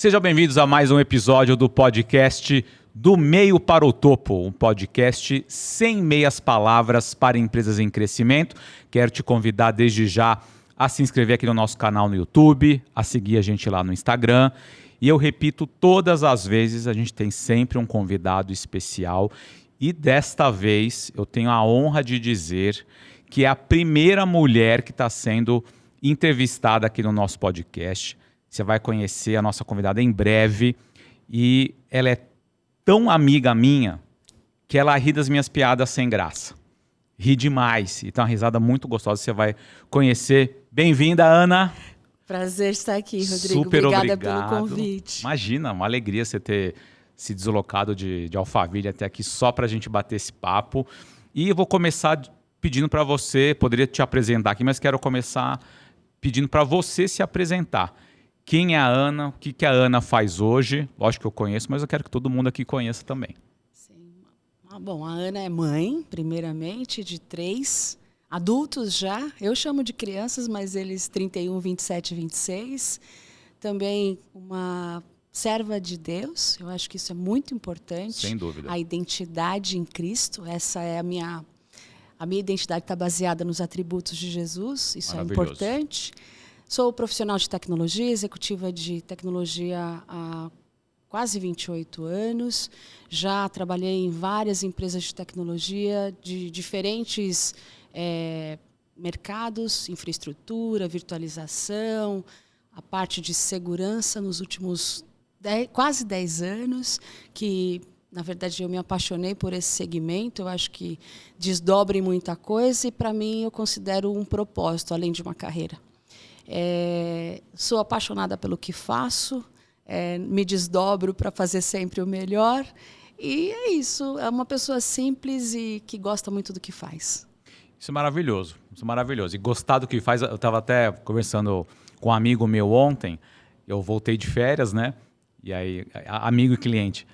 Sejam bem-vindos a mais um episódio do podcast Do Meio para o Topo, um podcast sem meias palavras para empresas em crescimento. Quero te convidar desde já a se inscrever aqui no nosso canal no YouTube, a seguir a gente lá no Instagram. E eu repito, todas as vezes a gente tem sempre um convidado especial. E desta vez eu tenho a honra de dizer que é a primeira mulher que está sendo entrevistada aqui no nosso podcast. Você vai conhecer a nossa convidada em breve e ela é tão amiga minha que ela ri das minhas piadas sem graça. Ri demais e tem uma risada muito gostosa, você vai conhecer. Bem-vinda, Ana. Prazer estar aqui, Rodrigo. Super Obrigada obrigado pelo convite. Imagina, uma alegria você ter se deslocado de Alphaville até aqui só para a gente bater esse papo. E eu vou começar pedindo para você, poderia te apresentar aqui, mas quero começar pedindo para você se apresentar. Quem é a Ana? O que a Ana faz hoje? Lógico que eu conheço, mas eu quero que todo mundo aqui conheça também. Sim. Bom, a Ana é mãe, primeiramente, de 3 adultos já. Eu chamo de crianças, mas eles 31, 27 e 26. Também uma serva de Deus. Eu acho que isso é muito importante. Sem dúvida. A identidade em Cristo. Essa é a minha identidade está baseada nos atributos de Jesus. Isso é importante. Sou profissional de tecnologia, executiva de tecnologia há quase 28 anos. Já trabalhei em várias empresas de tecnologia de diferentes mercados, infraestrutura, virtualização, a parte de segurança nos últimos quase 10 anos, que, na verdade, eu me apaixonei por esse segmento. Eu acho que desdobra em muita coisa e, para mim, eu considero um propósito, além de uma carreira. Sou apaixonada pelo que faço, me desdobro para fazer sempre o melhor. E é isso, é uma pessoa simples e que gosta muito do que faz. Isso é maravilhoso, isso é maravilhoso. E gostar do que faz, eu estava até conversando com um amigo meu ontem, eu voltei de férias, né? E aí, amigo e cliente,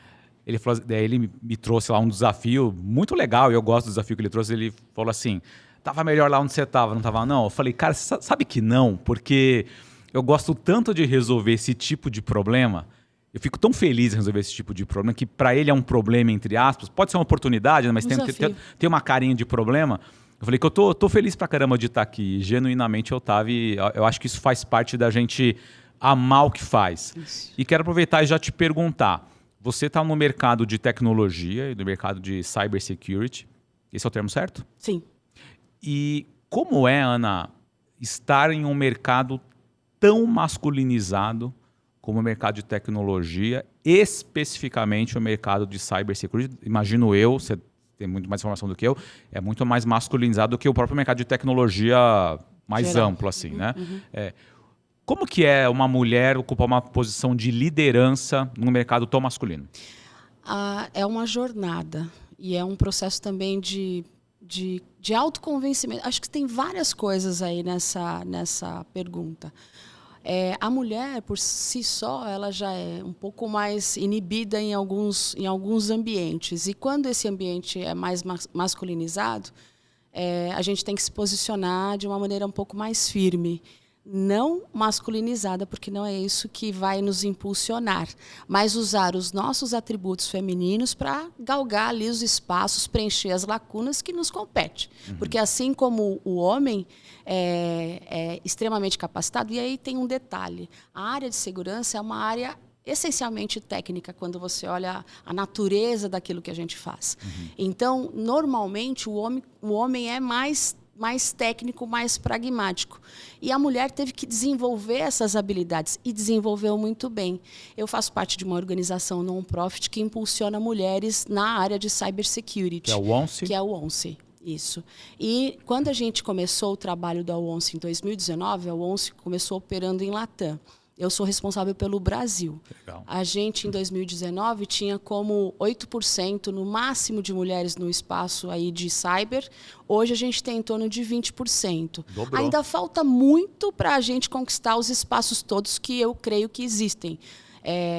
ele falou, daí ele me trouxe lá um desafio muito legal, e eu gosto do desafio que ele trouxe. Ele falou assim: tava melhor lá onde você tava, não tava não? Eu falei, cara, você sabe que não, porque eu gosto tanto de resolver esse tipo de problema, eu fico tão feliz em resolver esse tipo de problema, que para ele é um problema, entre aspas, pode ser uma oportunidade, né, mas tem uma carinha de problema. Eu falei que eu tô feliz pra caramba de estar aqui, genuinamente eu tava, e eu acho que isso faz parte da gente amar o que faz. Isso. E quero aproveitar e já te perguntar, você está no mercado de tecnologia e no mercado de cybersecurity, esse é o termo certo? Sim. E como é, Ana, estar em um mercado tão masculinizado como o mercado de tecnologia, especificamente o mercado de cybersecurity? Imagino eu, você tem muito mais informação do que eu, é muito mais masculinizado do que o próprio mercado de tecnologia mais geral, amplo, assim, né? Uhum. Como que é uma mulher ocupar uma posição de liderança num mercado tão masculino? É uma jornada e é um processo também de autoconvencimento. Acho que tem várias coisas aí nessa pergunta. A mulher, por si só, ela já é um pouco mais inibida em alguns ambientes. E quando esse ambiente é mais masculinizado, a gente tem que se posicionar de uma maneira um pouco mais firme. Não masculinizada, porque não é isso que vai nos impulsionar, mas usar os nossos atributos femininos para galgar ali os espaços, preencher as lacunas que nos competem. Uhum. Porque assim como o homem é extremamente capacitado, e aí tem um detalhe, a área de segurança é uma área essencialmente técnica, quando você olha a natureza daquilo que a gente faz. Uhum. Então, normalmente, o homem é mais técnico, mais pragmático. E a mulher teve que desenvolver essas habilidades e desenvolveu muito bem. Eu faço parte de uma organização non-profit que impulsiona mulheres na área de cybersecurity. Que é o ONCE? Que é o ONCE, isso. E quando a gente começou o trabalho da ONCE em 2019, a ONCE começou operando em Latam. Eu sou responsável pelo Brasil. Legal. A gente, em 2019, tinha como 8% no máximo de mulheres no espaço aí de cyber. Hoje a gente tem em torno de 20%. Dobrou. Ainda falta muito para a gente conquistar os espaços todos que eu creio que existem.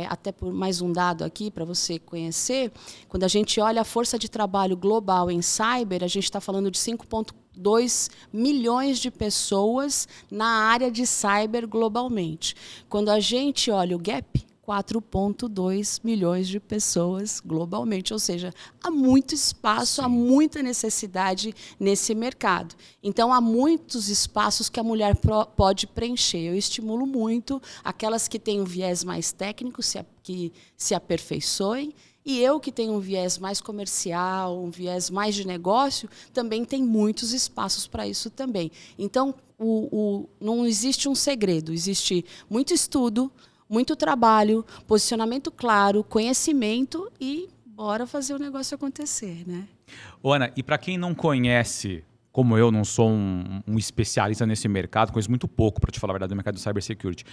Até por mais um dado aqui para você conhecer, quando a gente olha a força de trabalho global em cyber, a gente está falando de 5,2 milhões de pessoas na área de cyber globalmente. Quando a gente olha o gap, 4,2 milhões de pessoas globalmente. Ou seja, há muito espaço, há muita necessidade nesse mercado. Então, há muitos espaços que a mulher pode preencher. Eu estimulo muito aquelas que têm um viés mais técnico, que se aperfeiçoem, e eu, que tenho um viés mais comercial, um viés mais de negócio, também tem muitos espaços para isso também. Então, não existe um segredo, existe muito estudo, muito trabalho, posicionamento claro, conhecimento e bora fazer o negócio acontecer, né? Ana, e para quem não conhece, como eu não sou um especialista nesse mercado, conheço muito pouco, para te falar a verdade, do mercado de cybersecurity,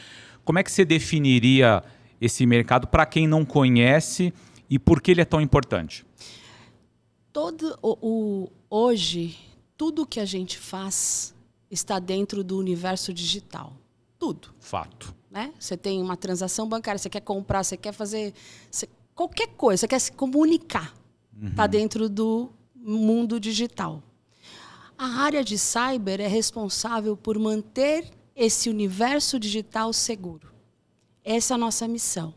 como é que você definiria esse mercado para quem não conhece e por que ele é tão importante? Hoje, tudo que a gente faz está dentro do universo digital. Tudo. Fato. Né? Você tem uma transação bancária, você quer comprar, você quer fazer qualquer coisa, você quer se comunicar. Está dentro do mundo digital. A área de cyber é responsável por manter esse universo digital seguro. Essa é a nossa missão.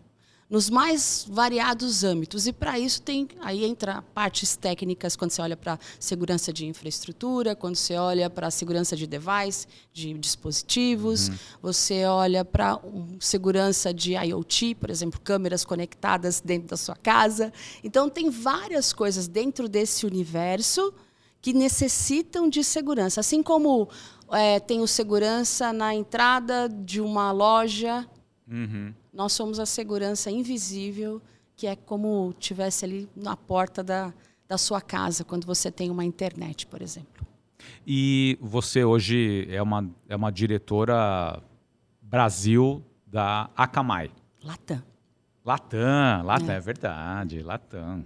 Nos mais variados âmbitos. E para isso aí entra partes técnicas, quando você olha para segurança de infraestrutura, quando você olha para segurança de device, de dispositivos, você olha para segurança de IoT, por exemplo, câmeras conectadas dentro da sua casa. Então, tem várias coisas dentro desse universo que necessitam de segurança. Assim como tem o segurança na entrada de uma loja. Nós somos a segurança invisível, que é como tivesse ali na porta da sua casa, quando você tem uma internet, por exemplo. E você hoje é uma diretora Brasil da Akamai. Latam. Latam, é verdade. Latam.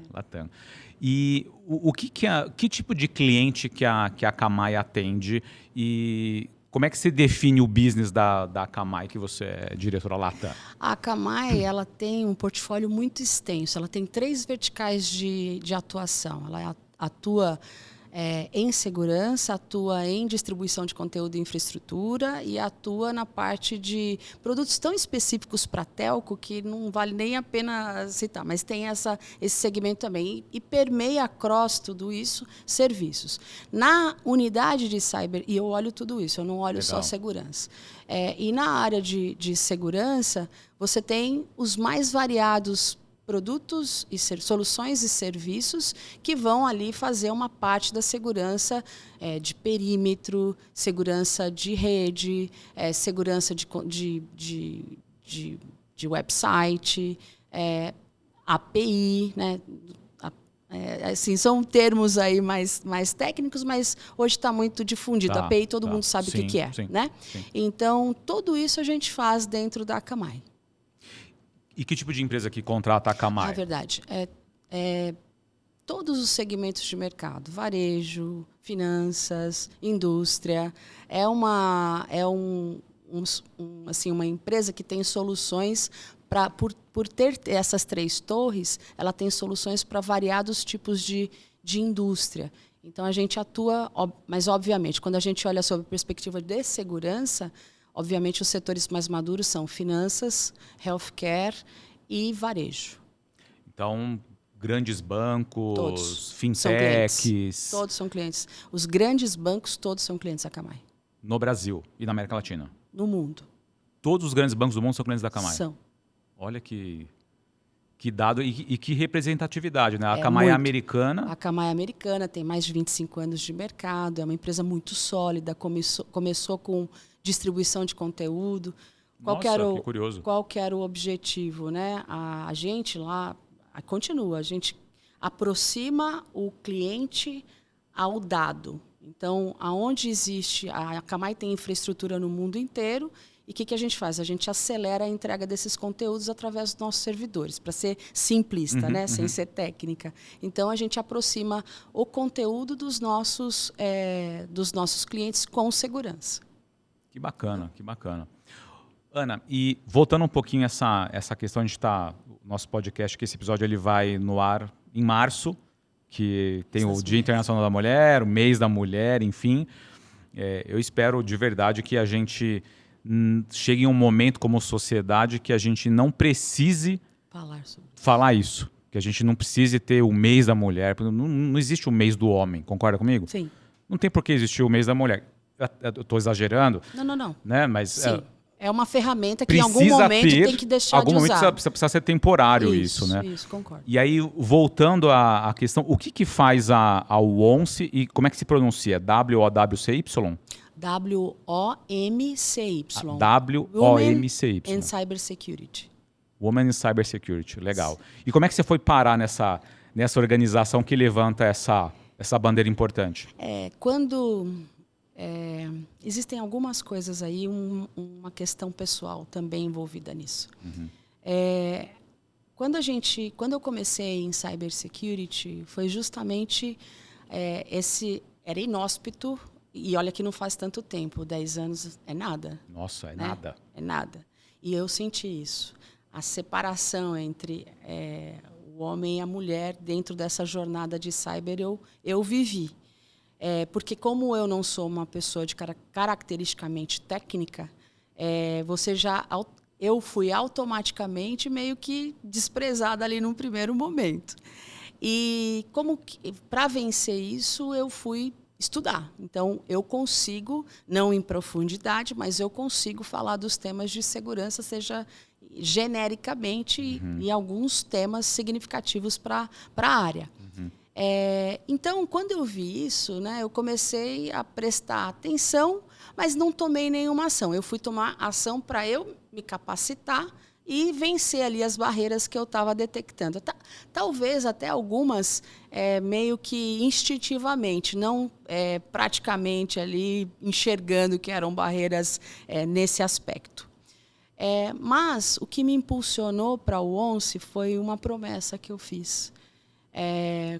E que tipo de cliente que a Akamai atende e como é que se define o business da Akamai, que você é diretora Latam? A Akamai ela tem um portfólio muito extenso. Ela tem 3 verticais de atuação. Ela atua em segurança, atua em distribuição de conteúdo e infraestrutura e atua na parte de produtos tão específicos para telco que não vale nem a pena citar, mas tem esse segmento também e permeia across tudo isso, serviços. Na unidade de cyber, e eu olho tudo isso, eu não olho só segurança. E na área de segurança, você tem os mais variados produtos e soluções e serviços que vão ali fazer uma parte da segurança de perímetro, segurança de rede, segurança de website, API, né? Assim, são termos aí mais técnicos, mas hoje está muito difundido. API todo mundo sabe o que é. Sim, né? Sim. Então, tudo isso a gente faz dentro da Akamai. E que tipo de empresa que contrata a Akamai? É verdade. Todos os segmentos de mercado. Varejo, finanças, indústria. Assim, uma empresa que tem soluções por ter essas 3 torres, ela tem soluções para variados tipos de indústria. Então, a gente atua, mas, obviamente, quando a gente olha sob a perspectiva de segurança, obviamente, os setores mais maduros são finanças, healthcare e varejo. Então, grandes bancos, todos fintechs... Todos são clientes. Os grandes bancos, todos são clientes da Akamai. No Brasil e na América Latina? No mundo. Todos os grandes bancos do mundo são clientes da Akamai? São. Olha que dado e que representatividade, né? A Akamai é americana. A Akamai é americana, tem mais de 25 anos de mercado, é uma empresa muito sólida, começou com distribuição de conteúdo. Que curioso. Qual que era o objetivo, né? A gente lá continua, a gente aproxima o cliente ao dado. Então, aonde existe, a Akamai tem infraestrutura no mundo inteiro, e o que a gente faz? A gente acelera a entrega desses conteúdos através dos nossos servidores, para ser simplista, né? Sem ser técnica. Então, a gente aproxima o conteúdo dos nossos clientes com segurança. Que bacana, que bacana. Ana, e voltando um pouquinho essa questão, a gente está... Nosso podcast, que esse episódio ele vai no ar em março, que tem o Dia Internacional da Mulher, o Mês da Mulher, enfim. Eu espero de verdade que a gente chegue em um momento como sociedade que a gente não precise falar isso. Que a gente não precise ter o mês da mulher. Não existe o mês do homem, concorda comigo? Sim. Não tem por que existir o mês da mulher. Eu estou exagerando. Não. Né? Mas, sim. É uma ferramenta que em algum momento tem que deixar de usar. Momento precisa ser temporário isso, né? Isso, concordo. E aí, voltando à questão, o que faz a WOMC e como é que se pronuncia? W-O-W-C-Y? W-O-M-C-Y. W-O-M-C-Y. Women in Cybersecurity. Women in Cybersecurity, legal. E como é que você foi parar nessa organização que levanta essa bandeira importante? Existem algumas coisas aí, uma questão pessoal também envolvida nisso. Uhum. Quando eu comecei em cybersecurity, foi justamente era inóspito, e olha que não faz tanto tempo, 10 anos é nada. Nossa, né? Nada. É nada. E eu senti isso. A separação entre o homem e a mulher dentro dessa jornada de cyber eu vivi. Porque como eu não sou uma pessoa de caracteristicamente técnica, eu fui automaticamente meio que desprezada ali num primeiro momento. E para vencer isso, eu fui estudar. Então, eu consigo, não em profundidade, mas eu consigo falar dos temas de segurança, seja genericamente e alguns temas significativos para a área. Uhum. Então, quando eu vi isso, né, eu comecei a prestar atenção, mas não tomei nenhuma ação. Eu fui tomar ação para eu me capacitar e vencer ali as barreiras que eu estava detectando. Talvez até algumas meio que instintivamente, não praticamente ali enxergando que eram barreiras nesse aspecto. Mas o que me impulsionou para o ONCE foi uma promessa que eu fiz.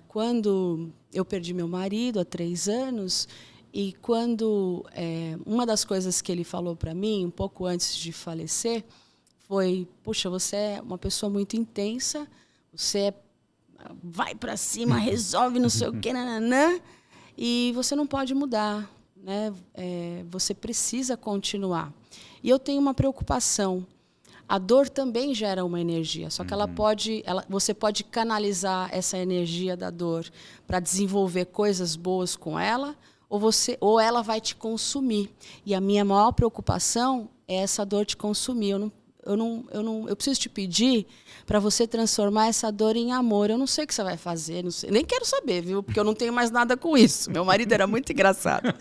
Quando eu perdi meu marido há 3 anos, e quando uma das coisas que ele falou para mim, um pouco antes de falecer, foi: puxa, você é uma pessoa muito intensa, você vai para cima, resolve não sei o que, nananã, e você não pode mudar, né? Você precisa continuar. E eu tenho uma preocupação. A dor também gera uma energia, só que você pode canalizar essa energia da dor para desenvolver coisas boas com ela, ou ela vai te consumir. E a minha maior preocupação é essa dor te consumir. Eu preciso te pedir para você transformar essa dor em amor. Eu não sei o que você vai fazer, não sei, nem quero saber, viu? Porque eu não tenho mais nada com isso. Meu marido era muito engraçado.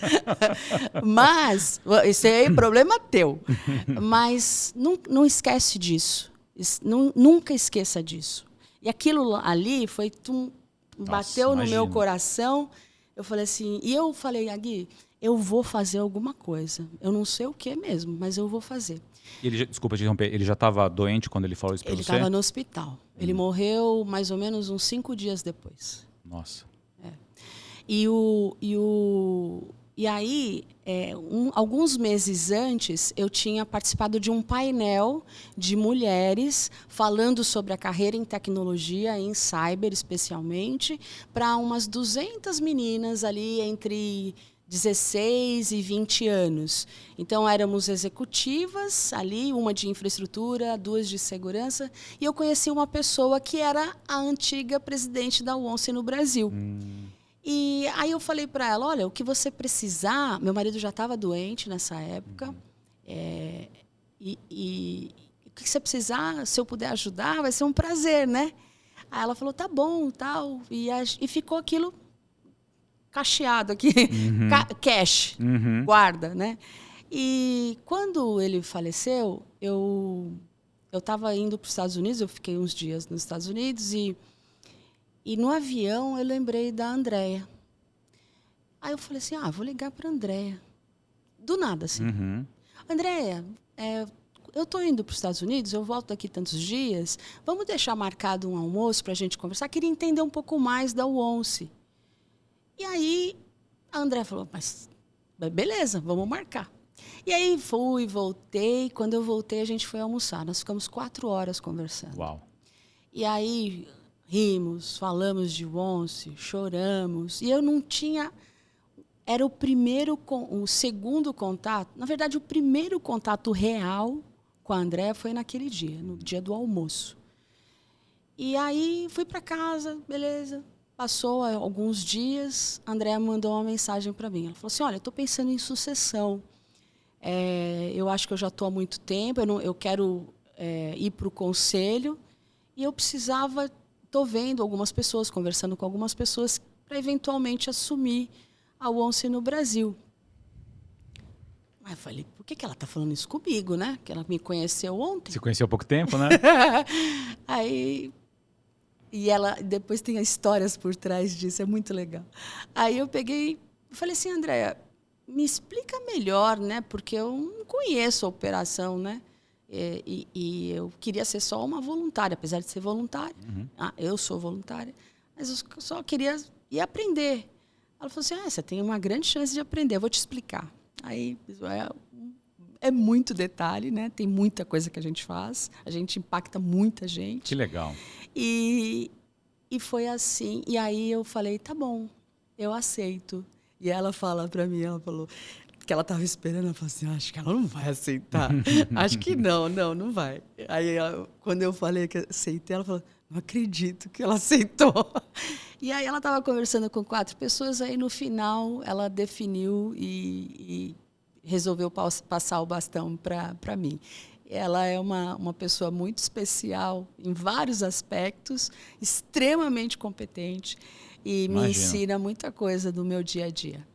Mas, isso aí é problema teu. Mas não esquece disso. Nunca esqueça disso. E aquilo ali bateu no meu coração. Eu falei assim, Agui, eu vou fazer alguma coisa. Eu não sei o que mesmo, mas eu vou fazer. Desculpa te interromper, ele já estava doente quando ele falou isso para você? Ele estava no hospital. Ele morreu mais ou menos uns 5 dias depois. Nossa. E aí, alguns meses antes, eu tinha participado de um painel de mulheres falando sobre a carreira em tecnologia, em cyber especialmente, para umas 200 meninas ali entre 16 e 20 anos. Então, éramos executivas ali, uma de infraestrutura, 2 de segurança, e eu conheci uma pessoa que era a antiga presidente da ONCE no Brasil. E aí eu falei para ela, olha, o que você precisar... Meu marido já estava doente nessa época, e o que você precisar, se eu puder ajudar, vai ser um prazer, né? Aí ela falou, tá bom, tal, e ficou aquilo cacheado aqui, cash, guarda, né? E quando ele faleceu, eu estava indo para os Estados Unidos, eu fiquei uns dias nos Estados Unidos, e no avião eu lembrei da Andréia. Aí eu falei assim, vou ligar para a Andréia. Do nada, assim. Andréia, eu estou indo para os Estados Unidos, eu volto daqui tantos dias, vamos deixar marcado um almoço para a gente conversar? Queria entender um pouco mais da ONCE. E aí a Andréia falou, mas beleza, vamos marcar. E aí voltei. Quando eu voltei, a gente foi almoçar. Nós ficamos 4 horas conversando. Uau. E aí rimos, falamos de ONCE, choramos. E eu não tinha... era o segundo contato. Na verdade, o primeiro contato real com a Andréa foi naquele dia, no dia do almoço. E aí fui para casa, beleza. Passou alguns dias, a Andréa mandou uma mensagem para mim. Ela falou assim, olha, eu estou pensando em sucessão. Eu acho que eu já estou há muito tempo, eu quero ir para o conselho. E eu precisava, estou vendo algumas pessoas, conversando com algumas pessoas, para eventualmente assumir a ONCE no Brasil. Aí eu falei, por que ela está falando isso comigo, né? Que ela me conheceu ontem. Se conheceu há pouco tempo, né? Aí... E ela depois tem histórias por trás disso, é muito legal. Aí eu falei assim, Andréa, me explica melhor, né? Porque eu não conheço a operação, né? E eu queria ser só uma voluntária, apesar de ser voluntária. Uhum. Eu sou voluntária, mas eu só queria ir aprender. Ela falou assim, você tem uma grande chance de aprender, eu vou te explicar. Aí é muito detalhe, né? Tem muita coisa que a gente faz, a gente impacta muita gente. Que legal. E foi assim. E aí eu falei, tá bom, eu aceito. E ela fala para mim, ela falou que ela estava esperando, ela falou assim, acho que ela não vai aceitar. Acho que não vai. Aí quando eu falei que aceitei, ela falou, não acredito que ela aceitou. E aí ela estava conversando com 4 pessoas, aí no final ela definiu e resolveu passar o bastão para mim. Ela é uma pessoa muito especial em vários aspectos, extremamente competente e Imagino. me ensina muita coisa do meu dia a dia.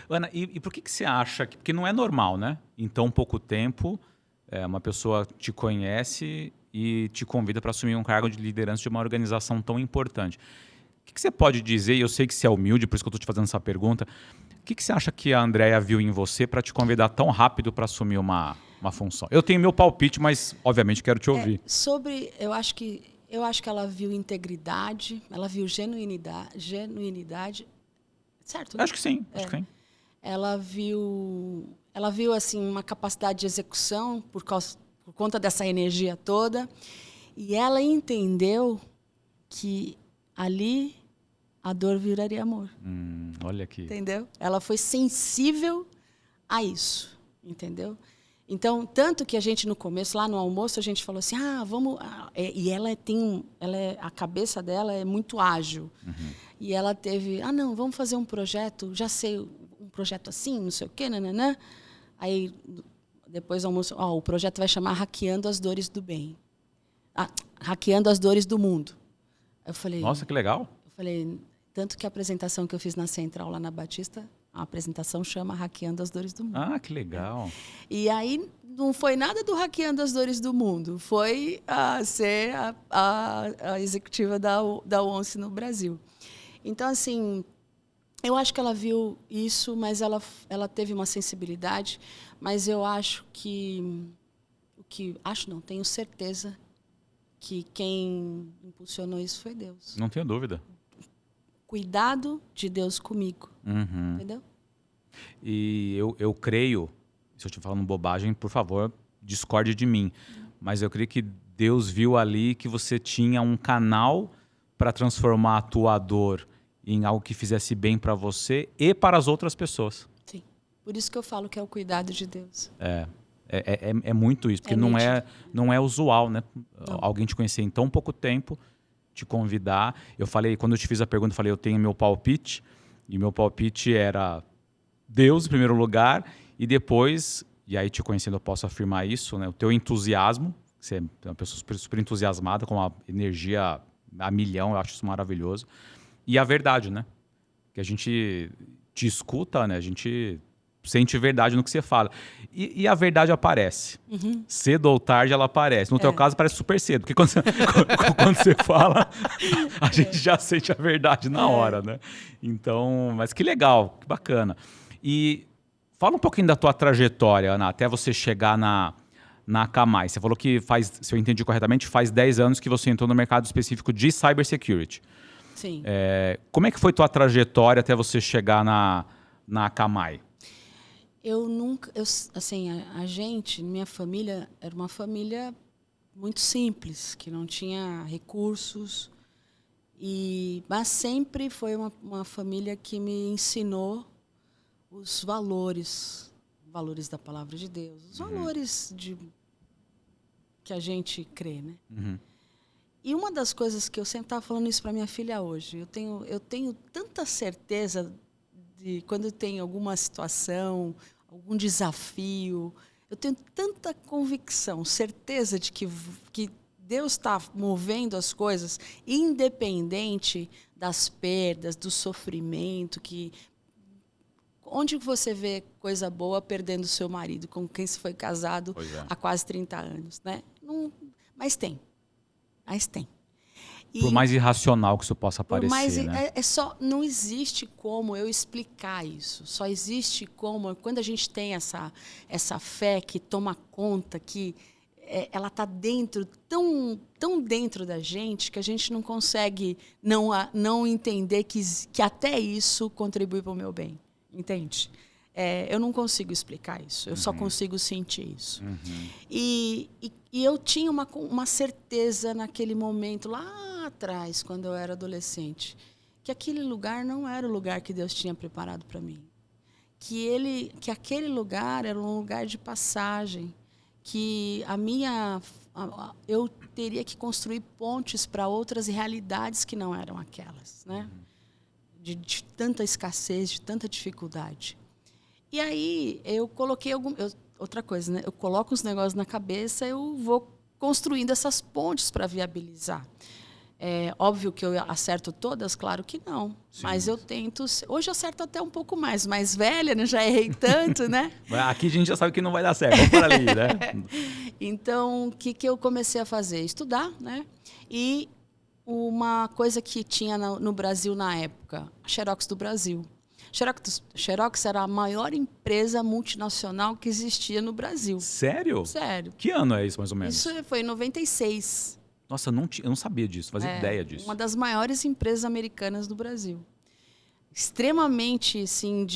Ana, e por que você acha que... Porque não é normal, né? Em tão pouco tempo, uma pessoa te conhece e te convida para assumir um cargo de liderança de uma organização tão importante. O que você pode dizer, e eu sei que você é humilde, por isso que eu estou te fazendo essa pergunta, o que você acha que a Andréa viu em você para te convidar tão rápido para assumir uma função? Eu tenho meu palpite, mas obviamente quero te ouvir. Eu acho que ela viu integridade, ela viu genuinidade, certo? Né? Acho que sim, acho que sim. Ela viu assim uma capacidade de execução por conta dessa energia toda, e ela entendeu que ali a dor viraria amor. Olha aqui. Entendeu? Ela foi sensível a isso, entendeu? Então, tanto que a gente no começo, lá no almoço, a gente falou assim, vamos... E a cabeça dela é muito ágil. Uhum. E ela teve, não, vamos fazer um projeto, já sei, um projeto assim, não sei o quê, nananã. Aí, depois do almoço, o projeto vai chamar Hackeando as Dores do Bem. Hackeando as Dores do Mundo. Eu falei... Nossa, que legal. Eu falei, tanto que a apresentação que eu fiz na Central, lá na Batista, a apresentação chama Hackeando as Dores do Mundo. Que legal. E aí não foi nada do Hackeando as Dores do Mundo, foi ser a executiva da ONCE no Brasil. Então, assim, eu acho que ela viu isso, mas ela teve uma sensibilidade, mas eu acho tenho certeza que quem impulsionou isso foi Deus. Não tenho dúvida. Cuidado de Deus comigo, entendeu? E eu creio, se eu estiver falando bobagem, por favor, discorde de mim. Mas eu creio que Deus viu ali que você tinha um canal para transformar a tua dor em algo que fizesse bem para você e para as outras pessoas. Sim. Por isso que eu falo que é o cuidado de Deus. É muito isso, porque não é usual, né? Não. Alguém te conhecer em tão pouco tempo, te convidar. Eu falei, quando eu te fiz a pergunta, eu falei, eu tenho meu palpite, e meu palpite era Deus em primeiro lugar, e depois, e aí te conhecendo eu posso afirmar isso, né? O teu entusiasmo, você é uma pessoa super entusiasmada, com uma energia a milhão, eu acho isso maravilhoso. E a verdade, né? Que a gente te escuta, né? A gente sente verdade no que você fala. E a verdade aparece. Cedo ou tarde ela aparece. No teu caso, parece super cedo. Porque quando você fala, a gente já sente a verdade na hora, né? Então, mas que legal, que bacana. E fala um pouquinho da tua trajetória, Ana, até você chegar na Akamai. Você falou que se eu entendi corretamente, faz 10 anos que você entrou no mercado específico de cybersecurity. Sim. Como é que foi tua trajetória até você chegar na Akamai? Minha família era uma família muito simples, que não tinha recursos, mas sempre foi uma família que me ensinou os valores da palavra de Deus, os valores que a gente crê, né? E uma das coisas que eu sempre estava falando isso para minha filha hoje, eu tenho tanta certeza de quando tem alguma situação, algum desafio, eu tenho tanta convicção, certeza de que Deus está movendo as coisas, independente das perdas, do sofrimento, onde você vê coisa boa perdendo o seu marido, com quem se foi casado há quase 30 anos, né? Não, mas tem. Por mais irracional que isso possa parecer, né? Não existe como eu explicar isso. Só existe como, quando a gente tem essa fé que toma conta, que ela está dentro, tão dentro da gente, que a gente não consegue não entender que até isso contribui para o meu bem. Entende? Eu não consigo explicar isso, eu só consigo sentir isso. E eu tinha uma certeza naquele momento, lá atrás, quando eu era adolescente, que aquele lugar não era o lugar que Deus tinha preparado para mim. Que aquele lugar era um lugar de passagem, que eu teria que construir pontes para outras realidades que não eram aquelas, né? De tanta escassez, de tanta dificuldade. E aí eu coloquei outra coisa, né? Eu coloco os negócios na cabeça, eu vou construindo essas pontes para viabilizar. É óbvio que eu acerto todas, claro que não. Sim, mas eu tento. Hoje eu acerto até um pouco mais velha, né? Já errei tanto, né? Aqui a gente já sabe que não vai dar certo, vamos por ali, né? Então, o que eu comecei a fazer? Estudar, né? E uma coisa que tinha no Brasil na época, a Xerox do Brasil. Xerox era a maior empresa multinacional que existia no Brasil. Sério? Sério. Que ano é isso, mais ou menos? Isso foi em 96. Nossa, eu não sabia disso, fazia ideia disso. Uma das maiores empresas americanas do Brasil. Extremamente, assim,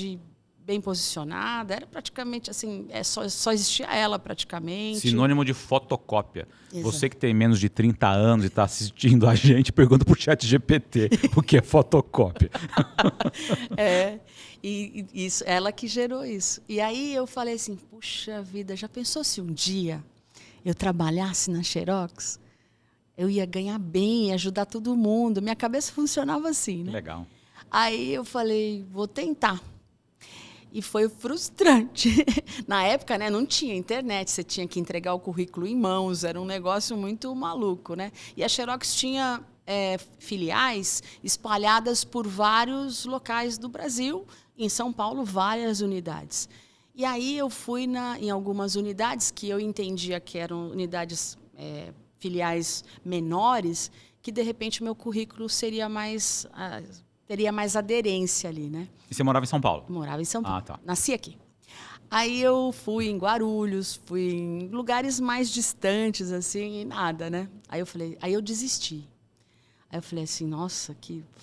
bem posicionada. Era praticamente, assim, só existia ela praticamente. Sinônimo de fotocópia. Exato. Você que tem menos de 30 anos e está assistindo a gente, pergunta pro ChatGPT o que é fotocópia. E isso, ela que gerou isso. E aí eu falei assim, puxa vida, já pensou se um dia eu trabalhasse na Xerox? Eu ia ganhar bem, ia ajudar todo mundo. Minha cabeça funcionava assim, né? Legal. Aí eu falei, vou tentar. E foi frustrante. Na época, né, não tinha internet, você tinha que entregar o currículo em mãos, era um negócio muito maluco, né? E a Xerox tinha filiais espalhadas por vários locais do Brasil, em São Paulo, várias unidades. E aí eu fui em algumas unidades que eu entendia que eram unidades filiais menores, que de repente o meu currículo teria mais aderência ali, né? E você morava em São Paulo? Morava em São Paulo. Ah, tá. Nasci aqui. Aí eu fui em Guarulhos, fui em lugares mais distantes, assim, e nada, né? Aí eu desisti. Aí eu falei assim, nossa,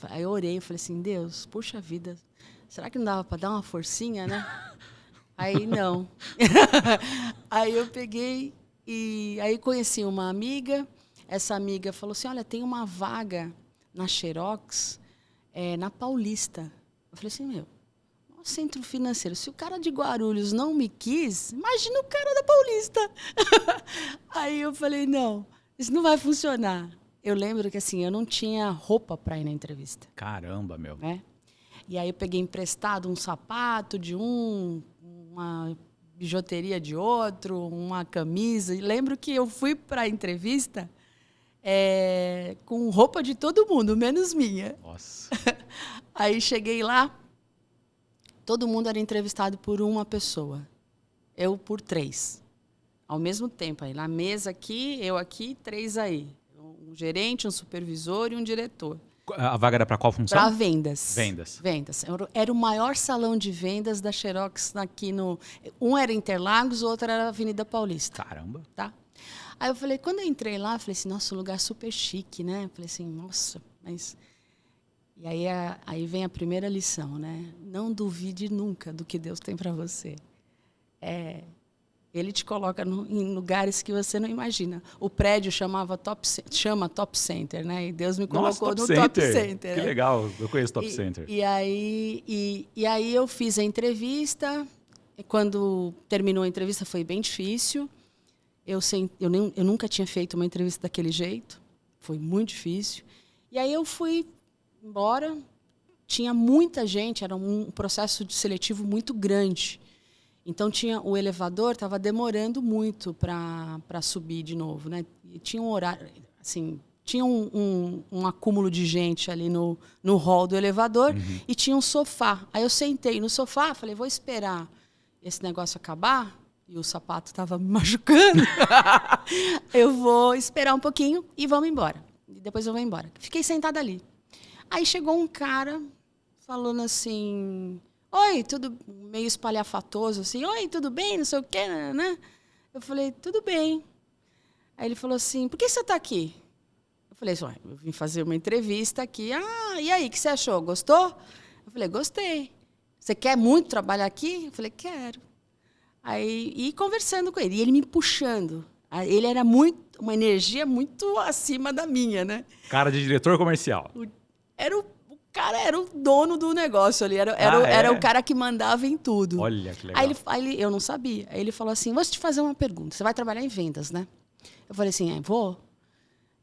Aí eu orei, eu falei assim, Deus, puxa vida, será que não dava para dar uma forcinha, né? Aí não. Aí eu peguei e aí conheci uma amiga. Essa amiga falou assim, olha, tem uma vaga na Xerox, na Paulista. Eu falei assim, centro financeiro, se o cara de Guarulhos não me quis, imagina o cara da Paulista. Aí eu falei, não, isso não vai funcionar. Eu lembro que assim, eu não tinha roupa para ir na entrevista. Caramba, meu. Né? E aí eu peguei emprestado um sapato de uma bijuteria de outro, uma camisa. E lembro que eu fui para a entrevista com roupa de todo mundo, menos minha. Nossa. Aí cheguei lá, todo mundo era entrevistado por uma pessoa. Eu por 3. Ao mesmo tempo. Aí na mesa aqui, eu aqui, 3 aí. Um gerente, um supervisor e um diretor. A vaga era para qual função? Para vendas. Vendas. Era o maior salão de vendas da Xerox aqui no... Um era Interlagos, o outro era Avenida Paulista. Caramba. Tá? Aí eu falei, quando eu entrei lá, eu falei assim, nossa, um lugar super chique, né? Eu falei assim, nossa, mas... E aí vem a primeira lição, né? Não duvide nunca do que Deus tem para você. Ele te coloca em lugares que você não imagina. O prédio chama Top Center, né? E Deus me colocou no Top Center. Que legal, eu conheço Top Center. E aí eu fiz a entrevista. Quando terminou a entrevista foi bem difícil. Eu nunca tinha feito uma entrevista daquele jeito. Foi muito difícil. E aí eu fui embora. Tinha muita gente, era um processo de seletivo muito grande. Então o elevador estava demorando muito para subir de novo, né? E tinha um horário, assim, tinha um acúmulo de gente ali no hall do elevador e tinha um sofá. Aí eu sentei no sofá, falei, vou esperar esse negócio acabar. E o sapato estava me machucando. Eu vou esperar um pouquinho e vamos embora. E depois eu vou embora. Fiquei sentada ali. Aí chegou um cara falando assim... Oi, tudo meio espalhafatoso, assim. Oi, tudo bem? Não sei o quê, né? Eu falei, tudo bem. Aí ele falou assim, por que você está aqui? Eu falei, eu vim fazer uma entrevista aqui. Ah, e aí, o que você achou? Gostou? Eu falei, gostei. Você quer muito trabalhar aqui? Eu falei, quero. Aí, e conversando com ele. E ele me puxando. Ele era uma energia muito acima da minha, né? Cara de diretor comercial. O cara era o dono do negócio ali, era o cara que mandava em tudo. Olha que legal. Aí eu não sabia. Aí ele falou assim, vou te fazer uma pergunta. Você vai trabalhar em vendas, né? Eu falei assim, vou.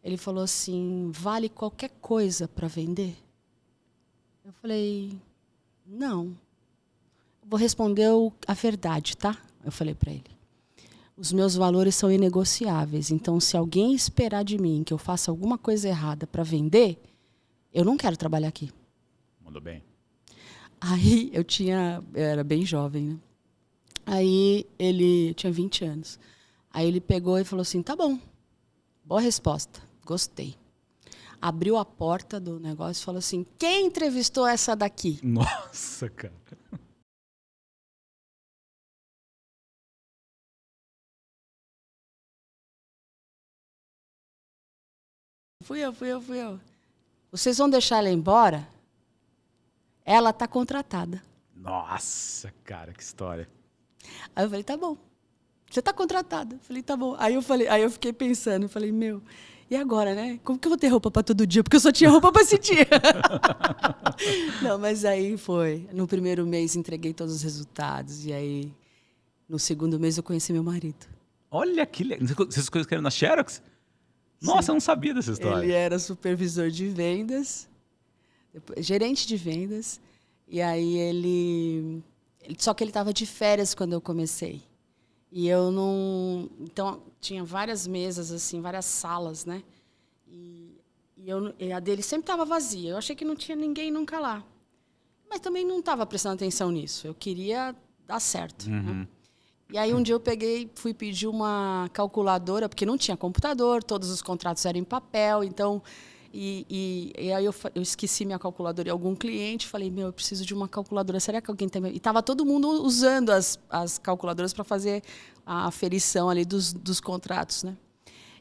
Ele falou assim, vale qualquer coisa para vender? Eu falei, não. Vou responder a verdade, tá? Eu falei para ele. Os meus valores são inegociáveis. Então, se alguém esperar de mim que eu faça alguma coisa errada para vender... Eu não quero trabalhar aqui. Mandou bem. Aí eu era bem jovem, né? Aí ele tinha 20 anos. Aí ele pegou e falou assim, tá bom, boa resposta, gostei. Abriu a porta do negócio e falou assim, quem entrevistou essa daqui? Nossa, cara. Fui eu. Vocês vão deixar ela embora? Ela está contratada. Nossa, cara, que história. Aí eu falei, tá bom. Você está contratada. Eu falei, tá bom. Aí eu fiquei pensando, eu falei, meu, e agora, né? Como que eu vou ter roupa para todo dia? Porque eu só tinha roupa para esse dia. Não, mas aí foi. No primeiro mês entreguei todos os resultados. E aí, no segundo mês, eu conheci meu marido. Olha que legal. Vocês conheceram na Xerox? Nossa, Sim. Eu não sabia dessa história. Ele era supervisor de vendas, gerente de vendas, e aí só que ele estava de férias quando eu comecei. E eu não... Então, tinha várias mesas, assim, várias salas, né? E a dele sempre estava vazia. Eu achei que não tinha ninguém nunca lá. Mas também não estava prestando atenção nisso. Eu queria dar certo, né? E aí um dia eu fui pedir uma calculadora, porque não tinha computador, todos os contratos eram em papel, então... E aí eu esqueci minha calculadora em algum cliente, falei, eu preciso de uma calculadora, será que alguém tem... E estava todo mundo usando as calculadoras para fazer a aferição ali dos contratos, né?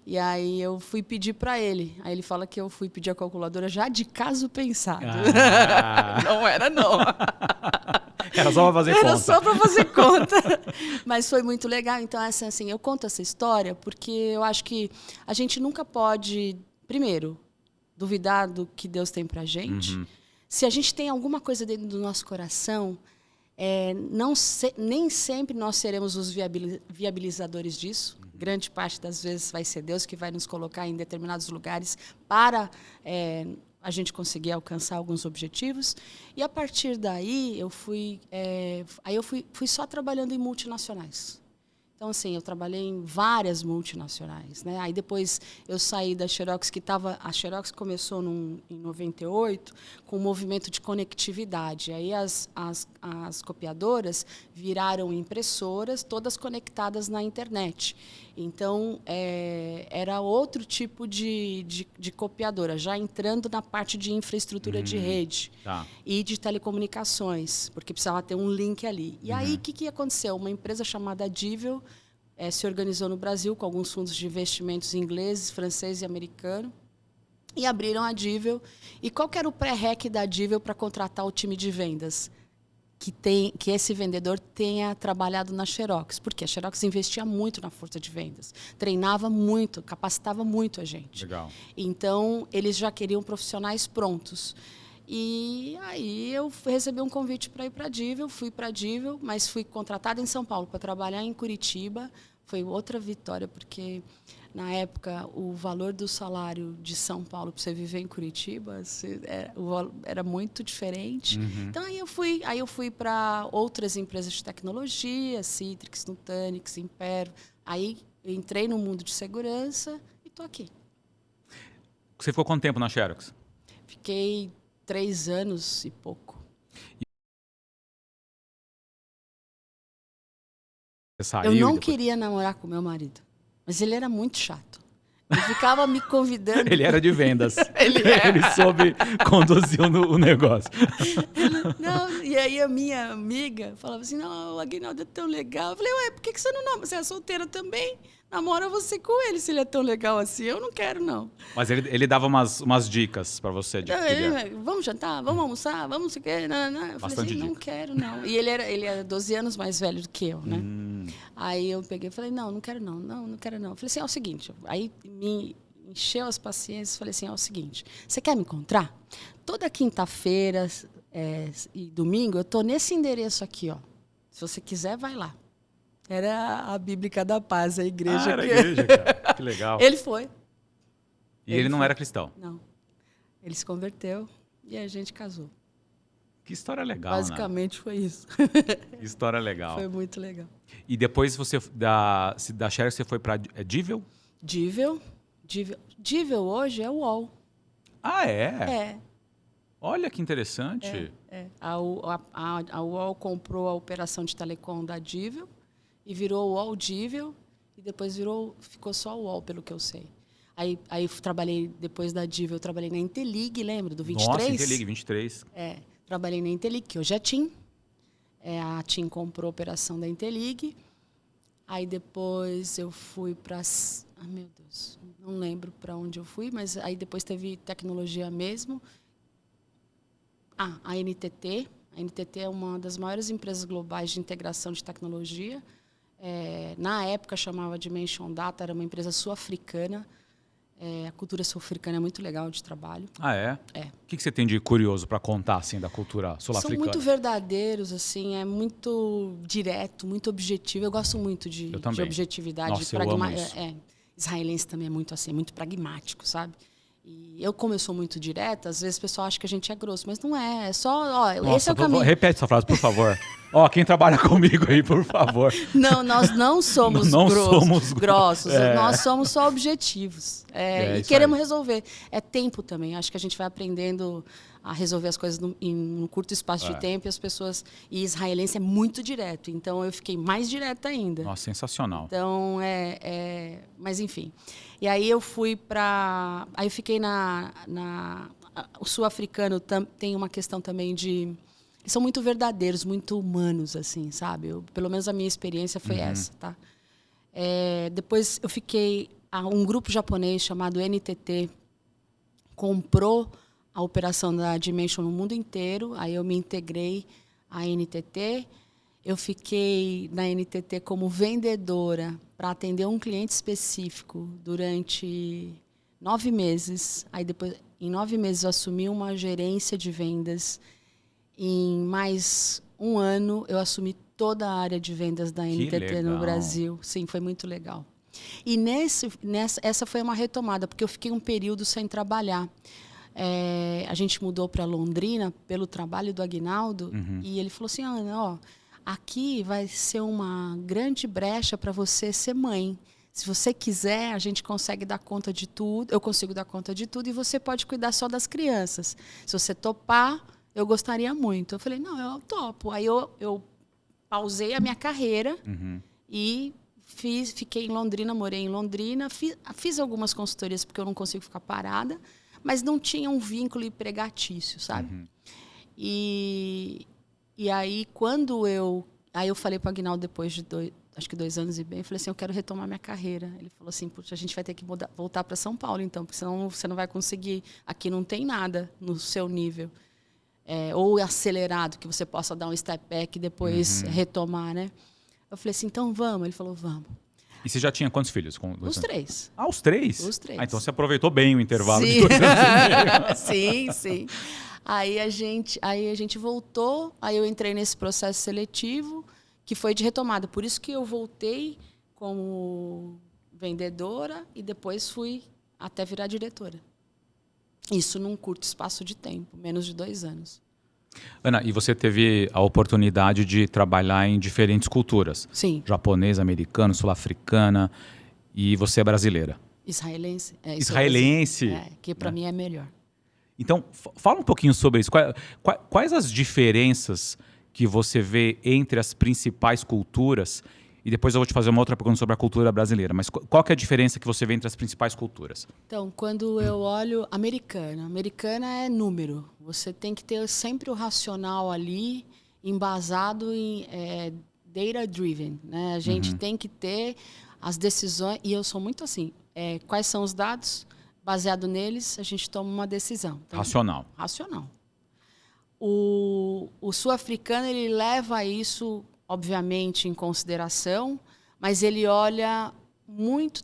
E aí eu fui pedir para ele. Aí ele fala que eu fui pedir a calculadora já de caso pensado. Não era, não. Era só para fazer conta. Era só para fazer conta. Mas foi muito legal. Então, assim, eu conto essa história porque eu acho que a gente nunca pode, primeiro, duvidar do que Deus tem para a gente. Se a gente tem alguma coisa dentro do nosso coração, nem sempre nós seremos os viabilizadores disso. Grande parte das vezes vai ser Deus que vai nos colocar em determinados lugares para a gente conseguir alcançar alguns objetivos. E a partir daí eu fui só trabalhando em multinacionais. Então, assim, eu trabalhei em várias multinacionais, né? Aí depois eu saí da Xerox, a Xerox começou em 98 com um movimento de conectividade. Aí as copiadoras viraram impressoras, todas conectadas na internet. Então, era outro tipo de copiadora, já entrando na parte de infraestrutura de rede e de telecomunicações, porque precisava ter um link ali. E aí, o que aconteceu? Uma empresa chamada Divel se organizou no Brasil com alguns fundos de investimentos ingleses, francês e americano, e abriram a Divel. E qual que era o pré-req da Divel para contratar o time de vendas? que esse vendedor tenha trabalhado na Xerox, porque a Xerox investia muito na força de vendas, treinava muito, capacitava muito a gente. Legal. Então, eles já queriam profissionais prontos. E aí eu recebi um convite para ir para a Dível, fui para a Dível, mas fui contratada em São Paulo para trabalhar em Curitiba. Foi outra vitória, porque na época o valor do salário de São Paulo para você viver em Curitiba era muito diferente. Uhum. Então aí eu fui para outras empresas de tecnologia, Citrix, Nutanix, Impero. Aí eu entrei no mundo de segurança e estou aqui. Você ficou quanto tempo na Xerox? Fiquei 3 anos e pouco. Você saiu Eu não depois... queria namorar com meu marido, mas ele era muito chato. Ele ficava me convidando. Ele era de vendas. Ele era. Ele soube conduzir o negócio. Não, e aí a minha amiga falava assim, não, o Aguinaldo é tão legal. Eu falei, ué, por que você não namora? Você é solteira também? Namora você com ele, se ele é tão legal assim. Eu não quero, não. Mas ele dava umas dicas pra você. Vamos jantar, vamos almoçar, vamos sei o quê. Não, não. Eu falei assim, não quero, não. E ele era 12 anos mais velho do que eu, né? Aí eu peguei e falei, não quero não, não quero não. Eu falei assim, é o seguinte, aí me encheu as paciências, falei assim, é o seguinte, você quer me encontrar? Toda quinta-feira e domingo eu tô nesse endereço aqui, ó. Se você quiser, vai lá. Era a Bíblica da Paz, a igreja. Era a igreja, cara. Que legal. Ele foi. E ele não era cristão? Não. Ele se converteu e a gente casou. Que história legal, basicamente, né? Foi isso. Que história legal. Foi muito legal. E depois você da Xerox você foi para Dível? Dível hoje é o UOL. Ah, é? É. Olha que interessante. A UOL comprou a operação de telecom da Dível e virou o UOL Dível e depois ficou só o UOL, pelo que eu sei. Aí trabalhei, depois da Dível, eu trabalhei na Intelig, lembra? Do 23? Nossa, Intelig, 23. Trabalhei na Intelig, que hoje é TIM. A TIM comprou a operação da Intelig. Aí depois eu fui para... meu Deus, não lembro para onde eu fui, mas aí depois teve tecnologia mesmo. A NTT. A NTT é uma das maiores empresas globais de integração de tecnologia. Na época chamava Dimension Data, era uma empresa sul-africana. A cultura sul-africana é muito legal de trabalho. Ah, é? É. O que você tem de curioso para contar assim, da cultura sul-africana? São muito verdadeiros, assim, é muito direto, muito objetivo. Eu gosto muito de objetividade. Nossa, eu amo isso. Israelense também é muito assim, muito pragmático, sabe? E como eu sou muito direta, às vezes o pessoal acha que a gente é grosso, mas não é. É só, Nossa, esse é o caminho. Repete essa frase, por favor. Quem trabalha comigo aí, por favor. Não, nós não somos grossos. Nós somos só objetivos. E queremos resolver. É tempo também. Acho que a gente vai aprendendo a resolver as coisas em um curto espaço de tempo e as pessoas... E israelense é muito direto, então eu fiquei mais direta ainda. Nossa, sensacional. Então, mas enfim. E aí eu fui para... Aí eu fiquei o sul-africano tem uma questão também de... Eles são muito verdadeiros, muito humanos, assim, sabe? Pelo menos a minha experiência foi essa, tá? Depois eu fiquei... Um grupo japonês chamado NTT comprou a operação da Dimension no mundo inteiro. Aí eu me integrei à NTT. Eu fiquei na NTT como vendedora para atender um cliente específico durante 9 meses. Aí depois, em 9 meses, eu assumi uma gerência de vendas. Em mais um ano, eu assumi toda a área de vendas da NTT no Brasil. Sim, foi muito legal. E essa foi uma retomada, porque eu fiquei um período sem trabalhar. A gente mudou para Londrina pelo trabalho do Aguinaldo e ele falou assim, Ana, aqui vai ser uma grande brecha para você ser mãe. Se você quiser, a gente consegue dar conta de tudo, eu consigo dar conta de tudo e você pode cuidar só das crianças. Se você topar, eu gostaria muito. Eu falei, não, eu topo. Aí eu pausei a minha carreira e fiquei em Londrina, morei em Londrina, fiz algumas consultorias porque eu não consigo ficar parada, mas não tinha um vínculo empregatício, sabe? E aí, quando eu falei para o Aguinaldo depois de 2 anos e bem, eu falei assim, eu quero retomar minha carreira. Ele falou assim, puxa, a gente vai ter que voltar para São Paulo, então, porque senão você não vai conseguir, aqui não tem nada no seu nível. ou acelerado, que você possa dar um step back e depois retomar, né? Eu falei assim, então vamos. Ele falou, vamos. E você já tinha quantos filhos? Os 3. Ah, os 3? Os 3. Ah, então você aproveitou bem o intervalo Sim. de 2 anos e meio. Sim, sim. Aí a gente voltou, aí eu entrei nesse processo seletivo, que foi de retomada. Por isso que eu voltei como vendedora e depois fui até virar diretora. Isso num curto espaço de tempo, menos de 2 anos. Ana, e você teve a oportunidade de trabalhar em diferentes culturas. Sim. Japonesa, americana, sul-africana. E você é brasileira. Israelense. Israelense. Que para mim é melhor. Então, fala um pouquinho sobre isso. Quais as diferenças que você vê entre as principais culturas? E depois eu vou te fazer uma outra pergunta sobre a cultura brasileira. Mas qual que é a diferença que você vê entre as principais culturas? Então, quando eu olho americana é número. Você tem que ter sempre o racional ali, embasado em data-driven, né? A gente tem que ter as decisões, e eu sou muito assim, quais são os dados? Baseado neles, a gente toma uma decisão. Então, racional. Racional. O sul-africano, ele leva isso, obviamente, em consideração, mas ele olha muito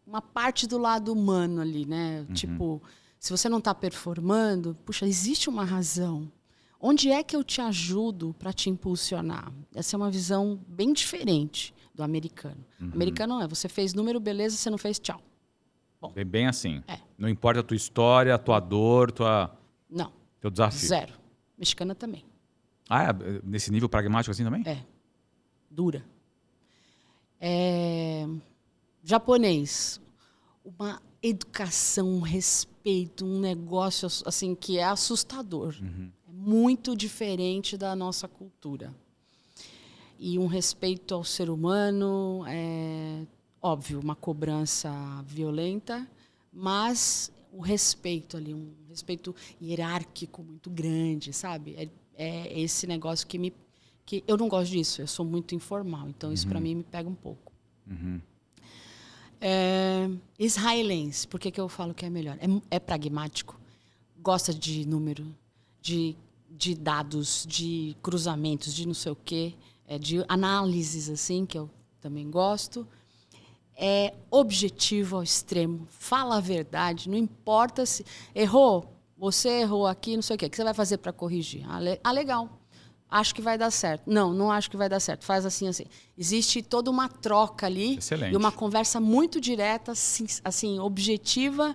uma parte do lado humano ali, né? Tipo, se você não está performando, puxa, existe uma razão. Onde é que eu te ajudo para te impulsionar? Essa é uma visão bem diferente do americano. O americano não é, você fez número, beleza, você não fez, tchau. Bom, é bem assim. Não importa a tua história, a tua dor, não. Teu desafio. 0. Mexicana também. Ah, nesse nível pragmático assim também? Dura. Japonês. Uma educação, um respeito, um negócio assim que é assustador. É muito diferente da nossa cultura. E um respeito ao ser humano, óbvio, uma cobrança violenta, mas o respeito ali, um respeito hierárquico muito grande, sabe? É esse negócio que eu não gosto disso, eu sou muito informal, então isso para mim me pega um pouco. Israelense, por que eu falo que é melhor? É pragmático, gosta de número, de dados, de cruzamentos, de não sei o quê, de análises assim, que eu também gosto. É objetivo ao extremo, fala a verdade, não importa se errou, você errou aqui, não sei o que você vai fazer para corrigir? Legal, acho que vai dar certo. Não acho que vai dar certo, faz assim, assim. Existe toda uma troca ali. Excelente. E uma conversa muito direta, assim, objetiva,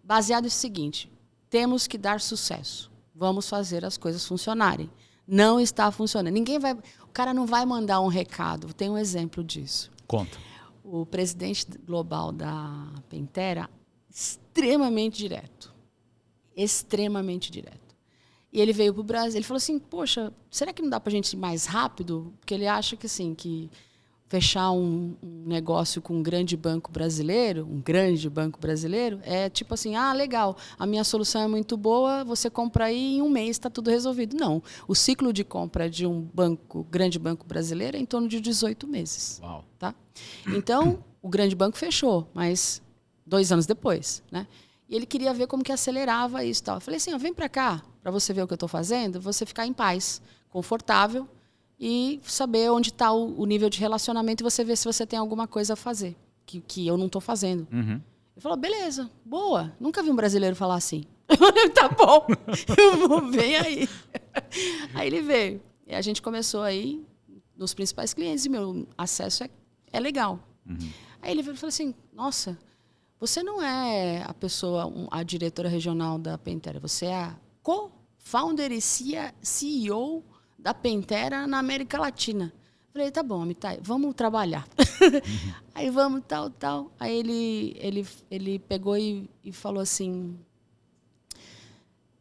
baseada no seguinte: temos que dar sucesso, vamos fazer as coisas funcionarem. Não está funcionando. O cara não vai mandar um recado. Tem um exemplo disso. Conta. O presidente global da Pantera, extremamente direto. Extremamente direto. E ele veio para o Brasil, ele falou assim, poxa, será que não dá para a gente ir mais rápido? Porque ele acha que, assim, que fechar um negócio com um grande banco brasileiro, é tipo assim, legal, a minha solução é muito boa, você compra aí e em um mês está tudo resolvido. Não, o ciclo de compra de um grande banco brasileiro é em torno de 18 meses. Uau. Tá? Então, o grande banco fechou, mas 2 anos depois, né? E ele queria ver como que acelerava isso e tal. Eu falei assim, vem para cá, para você ver o que eu estou fazendo, você ficar em paz, confortável, e saber onde está o nível de relacionamento e você ver se você tem alguma coisa a fazer, que eu não estou fazendo. Ele falou, beleza, boa. Nunca vi um brasileiro falar assim. Tá bom, vem aí. Aí ele veio. E a gente começou aí nos principais clientes e meu acesso é legal. Aí ele veio e falou assim, nossa, você não é a pessoa, a diretora regional da Pantera, você é a co-founder e CEO da Pantera na América Latina. Falei, tá bom, Amitai, vamos trabalhar. Aí vamos, tal. Aí ele pegou e falou assim,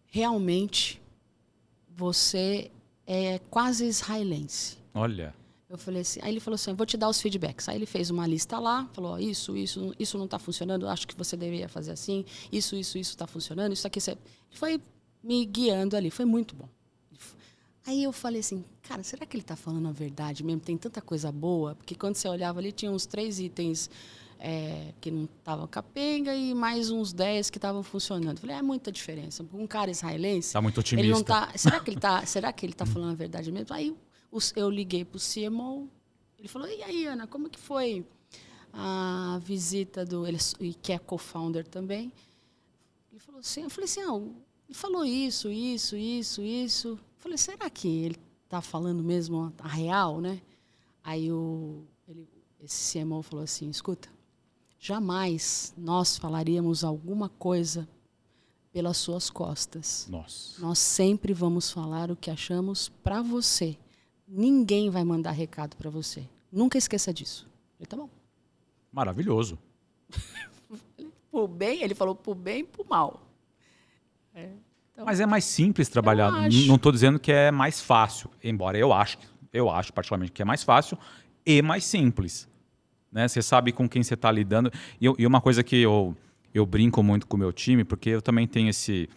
realmente, você é quase israelense. Olha. Eu falei assim, aí ele falou assim, vou te dar os feedbacks. Aí ele fez uma lista lá, falou, isso não está funcionando, acho que você deveria fazer assim, isso está funcionando, isso aqui... Ele foi me guiando ali, foi muito bom. Aí eu falei assim, cara, será que ele está falando a verdade mesmo? Tem tanta coisa boa, porque quando você olhava ali, tinha uns 3 itens que não estavam capenga e mais uns 10 que estavam funcionando. Falei, é muita diferença. Um cara israelense... Está muito otimista. Ele não tá, será que ele está falando a verdade mesmo? Aí eu liguei para o CMO, ele falou, e aí, Ana, como que foi a visita do... Ele que é co-founder também. Ele falou assim, eu falei assim, ele falou isso. Eu falei, será que ele está falando mesmo a real, né? Aí esse CMO falou assim, escuta, jamais nós falaríamos alguma coisa pelas suas costas. Nossa. Nós sempre vamos falar o que achamos para você. Ninguém vai mandar recado para você. Nunca esqueça disso. Eu falei, tá bom. Maravilhoso. Por bem, ele falou por bem e por mal. Então, mas é mais simples trabalhar. Não estou dizendo que é mais fácil, embora eu acho particularmente que é mais fácil e mais simples. Né? Você sabe com quem você está lidando. E uma coisa que eu brinco muito com o meu time, porque eu também tenho esse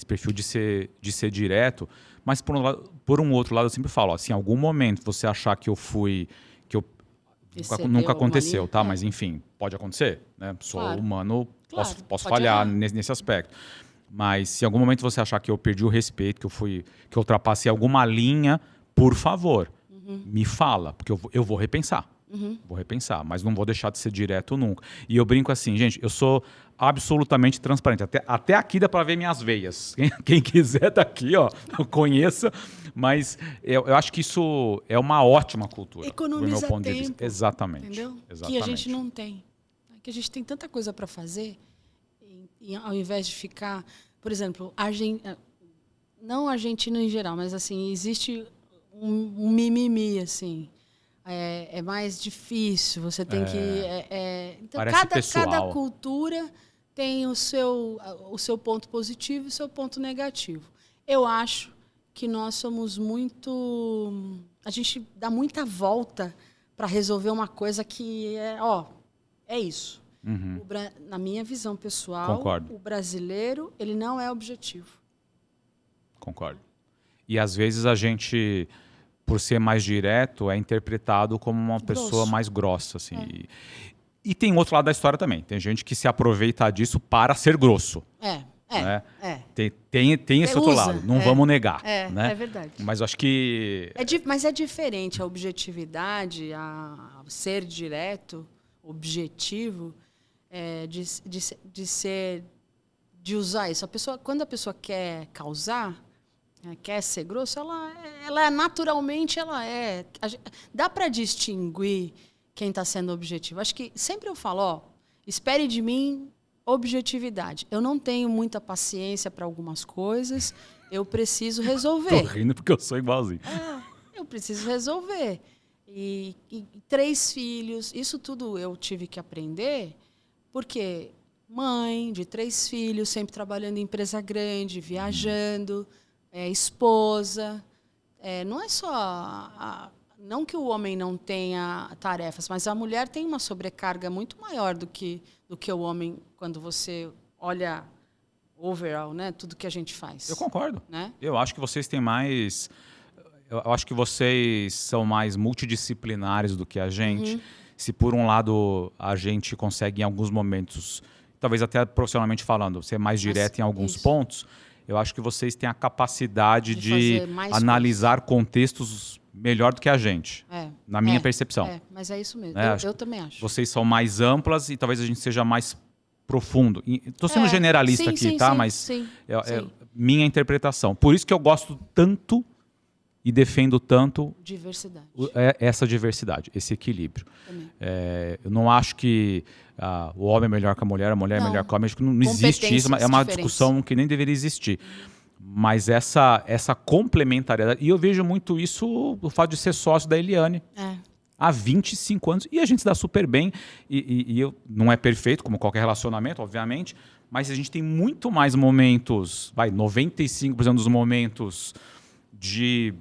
perfil de ser direto, mas por um outro lado eu sempre falo, ó, se em algum momento você achar que eu nunca aconteceu, tá? Mas enfim, pode acontecer, né? Sou humano, posso falhar nesse aspecto. Mas se em algum momento você achar que eu perdi o respeito, que eu ultrapassei alguma linha, por favor, me fala, porque eu vou repensar. Vou repensar, mas não vou deixar de ser direto nunca. E eu brinco assim, gente, eu sou absolutamente transparente. Até aqui dá para ver minhas veias. Quem quiser tá aqui, ó, conheça. Mas eu acho que isso é uma ótima cultura. Economiza do meu ponto tempo, de vista. Exatamente. Entendeu? Exatamente. Que a gente não tem. Que a gente tem tanta coisa para fazer, e ao invés de ficar... Por exemplo, não a Argentina em geral, mas assim, existe um mimimi, assim... É mais difícil, você tem que... Então, cada cultura tem o seu ponto positivo e o seu ponto negativo. Eu acho que nós somos muito... A gente dá muita volta para resolver uma coisa que é isso. Na minha visão pessoal, Concordo. O brasileiro ele não é objetivo. Concordo. E às vezes a gente... por ser mais direto, é interpretado como uma pessoa mais grossa. Assim. E tem outro lado da história também. Tem gente que se aproveita disso para ser grosso. Né? Tem esse outro lado, não vamos negar. Né? É verdade. Mas eu acho que... Mas é diferente a objetividade, a ser direto, objetivo, de usar isso. Quando a pessoa quer causar... quer ser grosso, ela naturalmente é. Dá para distinguir quem está sendo objetivo. Acho que sempre eu falo, espere de mim objetividade. Eu não tenho muita paciência para algumas coisas, eu preciso resolver. Tô rindo porque eu sou igualzinho. Eu preciso resolver. E 3 filhos, isso tudo eu tive que aprender, porque mãe de 3 filhos, sempre trabalhando em empresa grande, viajando... esposa, não é só... não que o homem não tenha tarefas, mas a mulher tem uma sobrecarga muito maior do que o homem quando você olha overall, né, tudo que a gente faz. Eu concordo. Né? Eu acho que vocês têm mais... Eu acho que vocês são mais multidisciplinares do que a gente. Se por um lado a gente consegue em alguns momentos, talvez até profissionalmente falando, ser mais direto em alguns pontos... Eu acho que vocês têm a capacidade de analisar contextos melhor do que a gente, na minha percepção. Mas é isso mesmo, eu também acho. Vocês são mais amplas e talvez a gente seja mais profundo. Estou sendo generalista aqui, tá? Mas é minha interpretação. Por isso que eu gosto tanto e defendo tanto essa diversidade, esse equilíbrio. Eu não acho que o homem é melhor que a mulher é melhor que o homem. Acho que não existe isso, é uma discussão que nem deveria existir. Mas essa complementariedade... E eu vejo muito isso, o fato de ser sócio da Eliane. Há 25 anos. E a gente se dá super bem. E não é perfeito, como qualquer relacionamento, obviamente. Mas a gente tem muito mais momentos... 95% dos momentos... De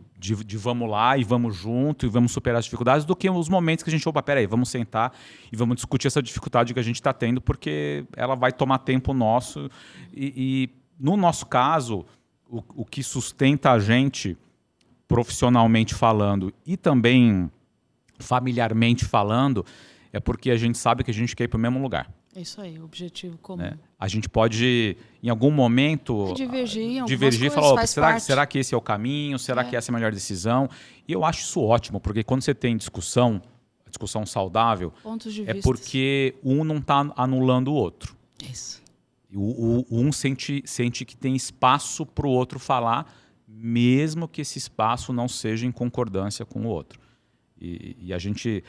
vamos lá e vamos junto e vamos superar as dificuldades do que os momentos que a gente, peraí, vamos sentar e vamos discutir essa dificuldade que a gente está tendo, porque ela vai tomar tempo nosso. E no nosso caso, o que sustenta a gente, profissionalmente falando e também familiarmente falando, é porque a gente sabe que a gente quer ir para o mesmo lugar. É isso aí, o objetivo comum. Né? A gente pode, em algum momento, divergir e falar, será que esse é o caminho? Será que essa é a melhor decisão? E eu acho isso ótimo, porque quando você tem discussão saudável, porque um não está anulando o outro. Isso. Um sente que tem espaço para o outro falar, mesmo que esse espaço não seja em concordância com o outro. E a gente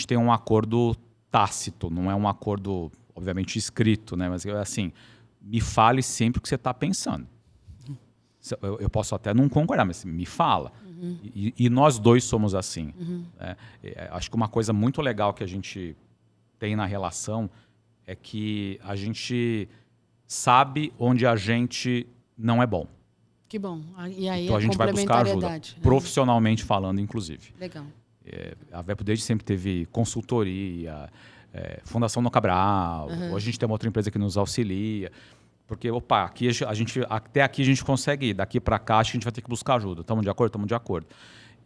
tem um acordo tácito, não é um acordo, obviamente, escrito, né? Mas assim, me fale sempre o que você está pensando. Eu posso até não concordar, mas me fala. Uhum. E nós dois somos assim. Uhum. Né? Acho que uma coisa muito legal que a gente tem na relação é que a gente sabe onde a gente não é bom. Que bom. E aí então a gente vai buscar ajuda, profissionalmente falando, inclusive. Legal. A Vepo desde sempre teve consultoria, Fundação No Cabral, hoje a gente tem uma outra empresa que nos auxilia, porque, aqui até aqui a gente consegue ir, daqui para cá a gente vai ter que buscar ajuda. Estamos de acordo? Estamos de acordo.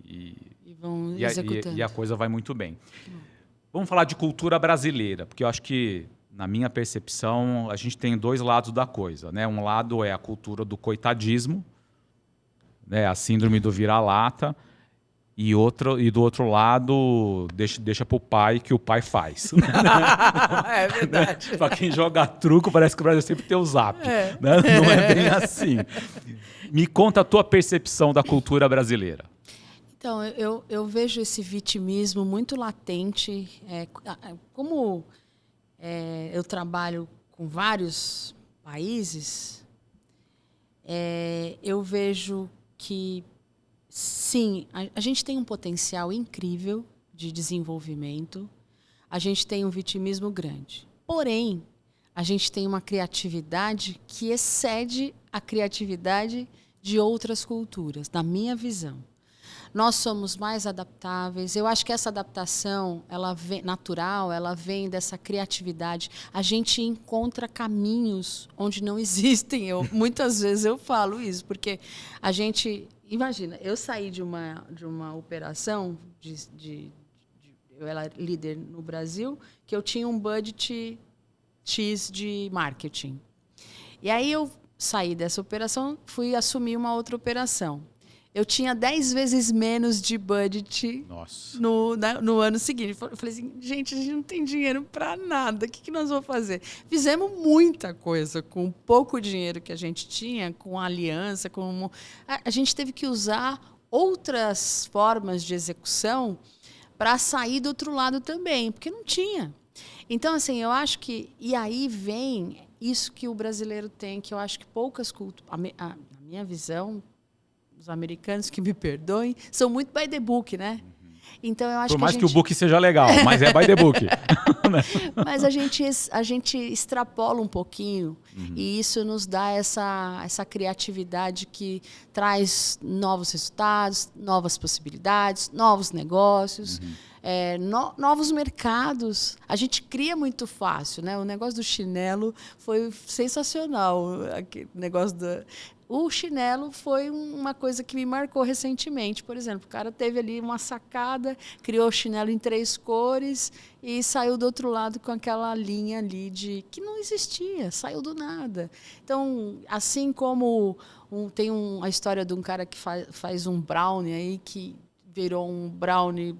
E vão executando. E a coisa vai muito bem. Vamos falar de cultura brasileira, porque eu acho que, na minha percepção, a gente tem dois lados da coisa. Né? Um lado é a cultura do coitadismo, né? A síndrome do vira-lata, e do outro lado, deixa para o pai que o pai faz. É verdade. Para quem joga truco, parece que o Brasil sempre tem o Zap. Né? Não é bem assim. Me conta a tua percepção da cultura brasileira. Então, eu vejo esse vitimismo muito latente. Como eu trabalho com vários países, eu vejo que, sim, a gente tem um potencial incrível de desenvolvimento, a gente tem um vitimismo grande. Porém, a gente tem uma criatividade que excede a criatividade de outras culturas, na minha visão. Nós somos mais adaptáveis. Eu acho que essa adaptação natural, ela vem dessa criatividade. A gente encontra caminhos onde não existem. Muitas vezes eu falo isso, porque a gente... Imagina, eu saí de uma operação, eu era líder no Brasil, que eu tinha um budget X de marketing. E aí eu saí dessa operação, fui assumir uma outra operação. Eu tinha 10 vezes menos de budget no ano seguinte. Eu falei assim, gente, a gente não tem dinheiro para nada. O que nós vamos fazer? Fizemos muita coisa com o pouco dinheiro que a gente tinha, com a aliança. A gente teve que usar outras formas de execução para sair do outro lado também, porque não tinha. Então, assim, eu acho que... E aí vem isso que o brasileiro tem, que eu acho que poucas culturas... Na minha visão... Os americanos, que me perdoem, são muito by the book, né? Então, eu acho Por mais que o book seja legal, mas é by the book. Mas a gente extrapola um pouquinho e isso nos dá essa criatividade que traz novos resultados, novas possibilidades, novos negócios, novos mercados. A gente cria muito fácil, né? O negócio do chinelo foi sensacional. Aquele negócio O chinelo foi uma coisa que me marcou recentemente. Por exemplo, o cara teve ali uma sacada, criou o chinelo em 3 cores e saiu do outro lado com aquela linha ali que não existia, saiu do nada. Então, assim como tem a história de um cara que faz um brownie aí, que virou um brownie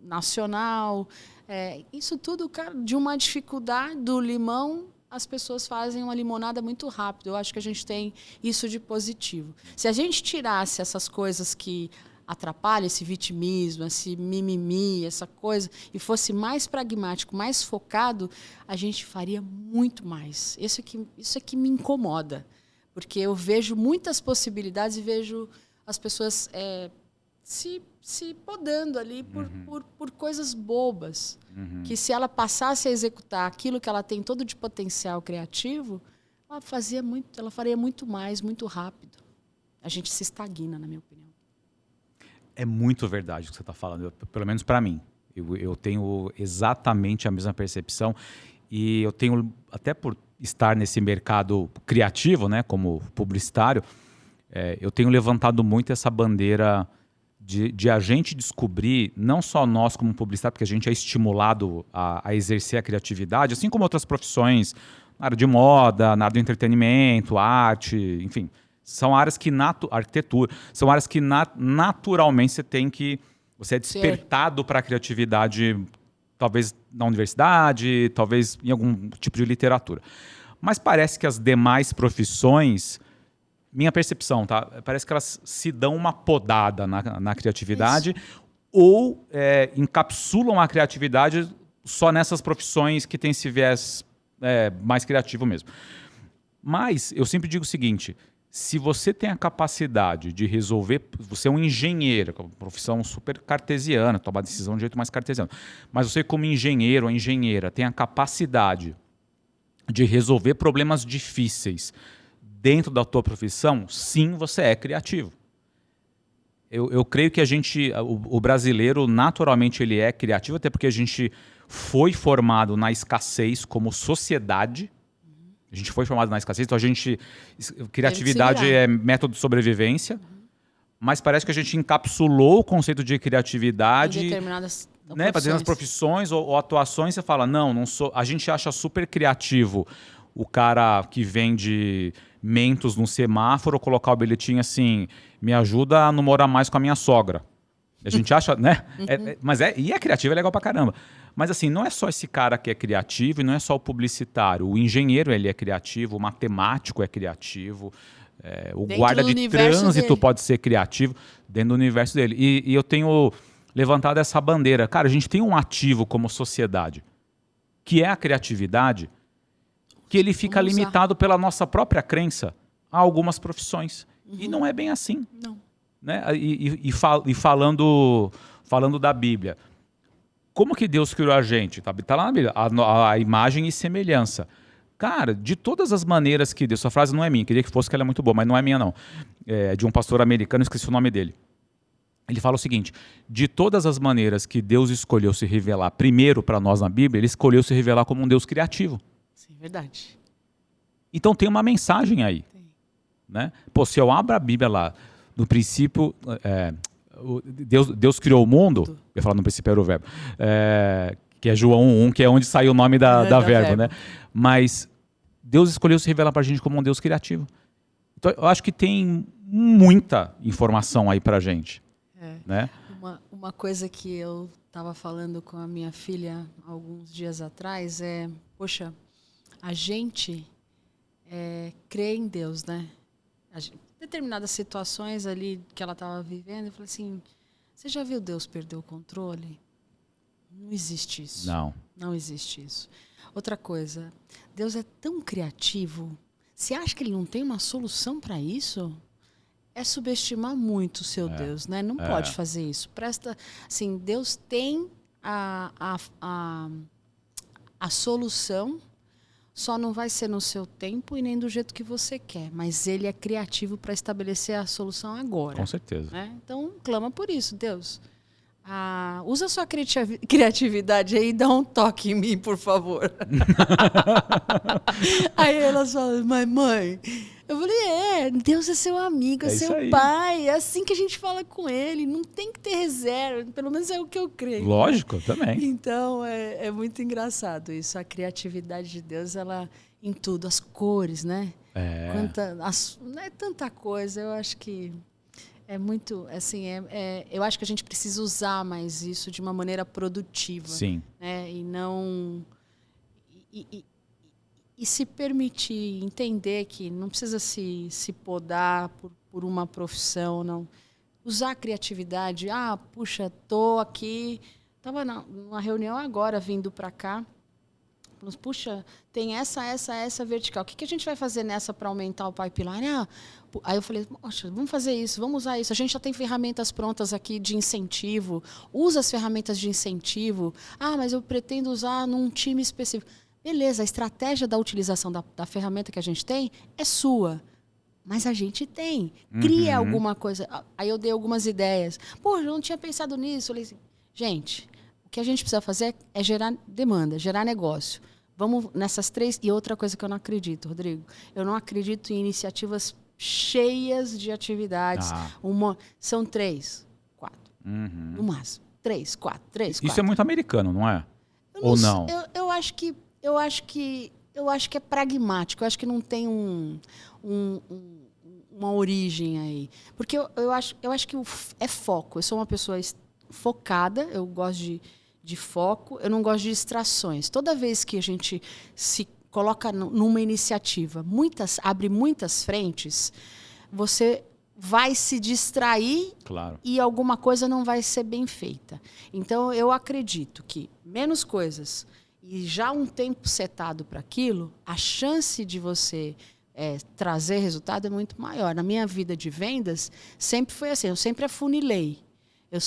nacional. Isso tudo, cara, de uma dificuldade do limão, as pessoas fazem uma limonada muito rápido. Eu acho que a gente tem isso de positivo. Se a gente tirasse essas coisas que atrapalham, esse vitimismo, esse mimimi, essa coisa, e fosse mais pragmático, mais focado, a gente faria muito mais. Isso é que me incomoda, porque eu vejo muitas possibilidades e vejo as pessoas se podando ali por coisas bobas. Que se ela passasse a executar aquilo que ela tem todo de potencial criativo, ela faria muito mais, muito rápido. A gente se estagna, na minha opinião. É muito verdade o que você está falando, pelo menos para mim. Eu tenho exatamente a mesma percepção e eu tenho, até por estar nesse mercado criativo, né, como publicitário, eu tenho levantado muito essa bandeira de a gente descobrir, não só nós como publicitário, porque a gente é estimulado a exercer a criatividade, assim como outras profissões, na área de moda, na área do entretenimento, arte, enfim. São áreas que, arquitetura, são áreas que naturalmente você é despertado para a criatividade, talvez na universidade, talvez em algum tipo de literatura. Mas parece que as demais profissões, minha percepção, tá? Parece que elas se dão uma podada na criatividade ou encapsulam a criatividade só nessas profissões que têm esse viés mais criativo mesmo. Mas eu sempre digo o seguinte, se você tem a capacidade de resolver, você é um engenheiro, uma profissão super cartesiana, tomar decisão de jeito mais cartesiano, mas você como engenheiro ou engenheira tem a capacidade de resolver problemas difíceis dentro da tua profissão, sim, você é criativo. Eu creio que o brasileiro, naturalmente, ele é criativo, até porque a gente foi formado na escassez como sociedade. A gente foi formado na escassez, então criatividade é método de sobrevivência, mas parece que a gente encapsulou o conceito de criatividade em determinadas para determinadas profissões ou atuações. Você fala, não sou. A gente acha super criativo o cara que vende mentos no semáforo colocar o bilhetinho assim, me ajuda a não morar mais com a minha sogra. A gente acha, né? E é criativo, é legal pra caramba. Mas assim, não é só esse cara que é criativo e não é só o publicitário. O engenheiro, ele é criativo, o matemático é criativo, o guarda de trânsito pode ser criativo dentro do universo dele. E eu tenho levantado essa bandeira. Cara, a gente tem um ativo como sociedade, que é a criatividade, que ele fica limitado pela nossa própria crença a algumas profissões. E não é bem assim. Não. Né? E falando da Bíblia, como que Deus criou a gente? Tá lá na Bíblia, a imagem e semelhança. Cara, de todas as maneiras que Deus... Essa frase não é minha, queria que fosse, que ela é muito boa, mas não é minha não. É de um pastor americano, esqueci o nome dele. Ele fala o seguinte, de todas as maneiras que Deus escolheu se revelar primeiro para nós na Bíblia, ele escolheu se revelar como um Deus criativo. Sim, verdade. Então tem uma mensagem aí. Né? Pô, se eu abro a Bíblia lá, no princípio, Deus criou o mundo, eu ia falar no princípio era o verbo, que é João 1, que é onde saiu o nome da verbo, né? Mas Deus escolheu se revelar para a gente como um Deus criativo. Então eu acho que tem muita informação aí para a gente. Né? Uma coisa que eu estava falando com a minha filha alguns dias atrás poxa, a gente crê em Deus, né? Determinadas situações ali que ela estava vivendo, eu falei assim, você já viu Deus perder o controle? Não existe isso. Não existe isso. Outra coisa, Deus é tão criativo, você acha que ele não tem uma solução para isso? É subestimar muito o seu Deus, né? Não pode fazer isso. Presta, assim, Deus tem a solução, só não vai ser no seu tempo e nem do jeito que você quer. Mas ele é criativo para estabelecer a solução agora. Com certeza. Né? Então, clama por isso, Deus. Usa a sua criatividade aí e dá um toque em mim, por favor. Aí ela fala, mas mãe... Eu falei, Deus é seu amigo, é seu pai. É assim que a gente fala com ele. Não tem que ter reserva. Pelo menos é o que eu creio. Lógico, né? Também. Então, é muito engraçado isso. A criatividade de Deus, ela em tudo. As cores, né? Não é tanta coisa. Eu acho que é muito... assim, eu acho que a gente precisa usar mais isso de uma maneira produtiva. Sim. Né? E não... E se permitir entender que não precisa se podar por uma profissão, não. Usar a criatividade. Puxa, tô aqui, estava numa reunião agora, vindo para cá. Puxa, tem essa vertical. O que a gente vai fazer nessa para aumentar o pipeline? Aí eu falei, poxa, vamos fazer isso, vamos usar isso. A gente já tem ferramentas prontas aqui de incentivo. Usa as ferramentas de incentivo. Mas eu pretendo usar num time específico. Beleza, a estratégia da utilização da ferramenta que a gente tem é sua. Mas a gente tem. Cria alguma coisa. Aí eu dei algumas ideias. Eu não tinha pensado nisso. Eu falei assim, gente, o que a gente precisa fazer é gerar demanda, gerar negócio. Vamos nessas 3... E outra coisa que eu não acredito, Rodrigo. Eu não acredito em iniciativas cheias de atividades. São 3, 4. No máximo. 3, 4, 3, 4. Isso é muito americano, não é? Ou não? Eu acho que é pragmático. Eu acho que não tem uma origem aí. Porque eu acho que é foco. Eu sou uma pessoa focada, eu gosto de foco, eu não gosto de distrações. Toda vez que a gente se coloca numa iniciativa, abre muitas frentes, você vai se distrair, claro, e alguma coisa não vai ser bem feita. Então, eu acredito que menos coisas e já um tempo setado para aquilo, a chance de você trazer resultado é muito maior. Na minha vida de vendas, sempre foi assim, eu sempre afunilei. Eu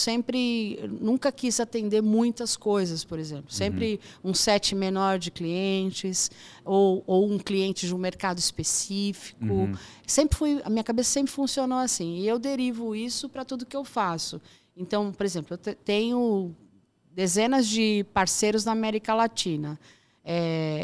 nunca quis atender muitas coisas, por exemplo. Sempre um set menor de clientes ou um cliente de um mercado específico. A minha cabeça sempre funcionou assim. E eu derivo isso para tudo que eu faço. Então, por exemplo, eu tenho dezenas de parceiros na América Latina.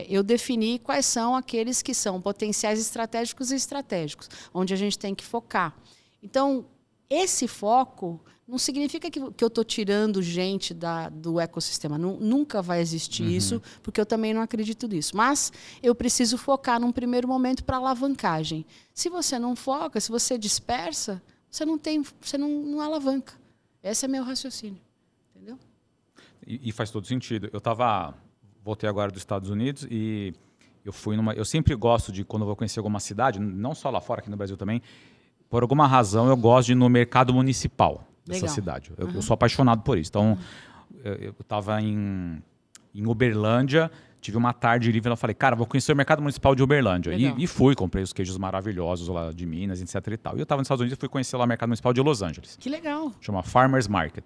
Eu defini quais são aqueles que são potenciais estratégicos e estratégicos, onde a gente tem que focar. Então, esse foco não significa que eu estou tirando gente do ecossistema. Nunca vai existir isso, porque eu também não acredito nisso. Mas eu preciso focar num primeiro momento para alavancagem. Se você não foca, se você dispersa, você não alavanca. Esse é meu raciocínio. Entendeu? E faz todo sentido. Voltei agora dos Estados Unidos e eu sempre gosto de, quando eu vou conhecer alguma cidade, não só lá fora, aqui no Brasil também, por alguma razão eu gosto de ir no mercado municipal dessa cidade. Eu sou apaixonado por isso. Então, eu estava em Uberlândia, tive uma tarde livre e eu falei, cara, vou conhecer o mercado municipal de Uberlândia. E fui, comprei os queijos maravilhosos lá de Minas, etc e tal. E eu estava nos Estados Unidos e fui conhecer lá o mercado municipal de Los Angeles. Que legal. Chama Farmers Market.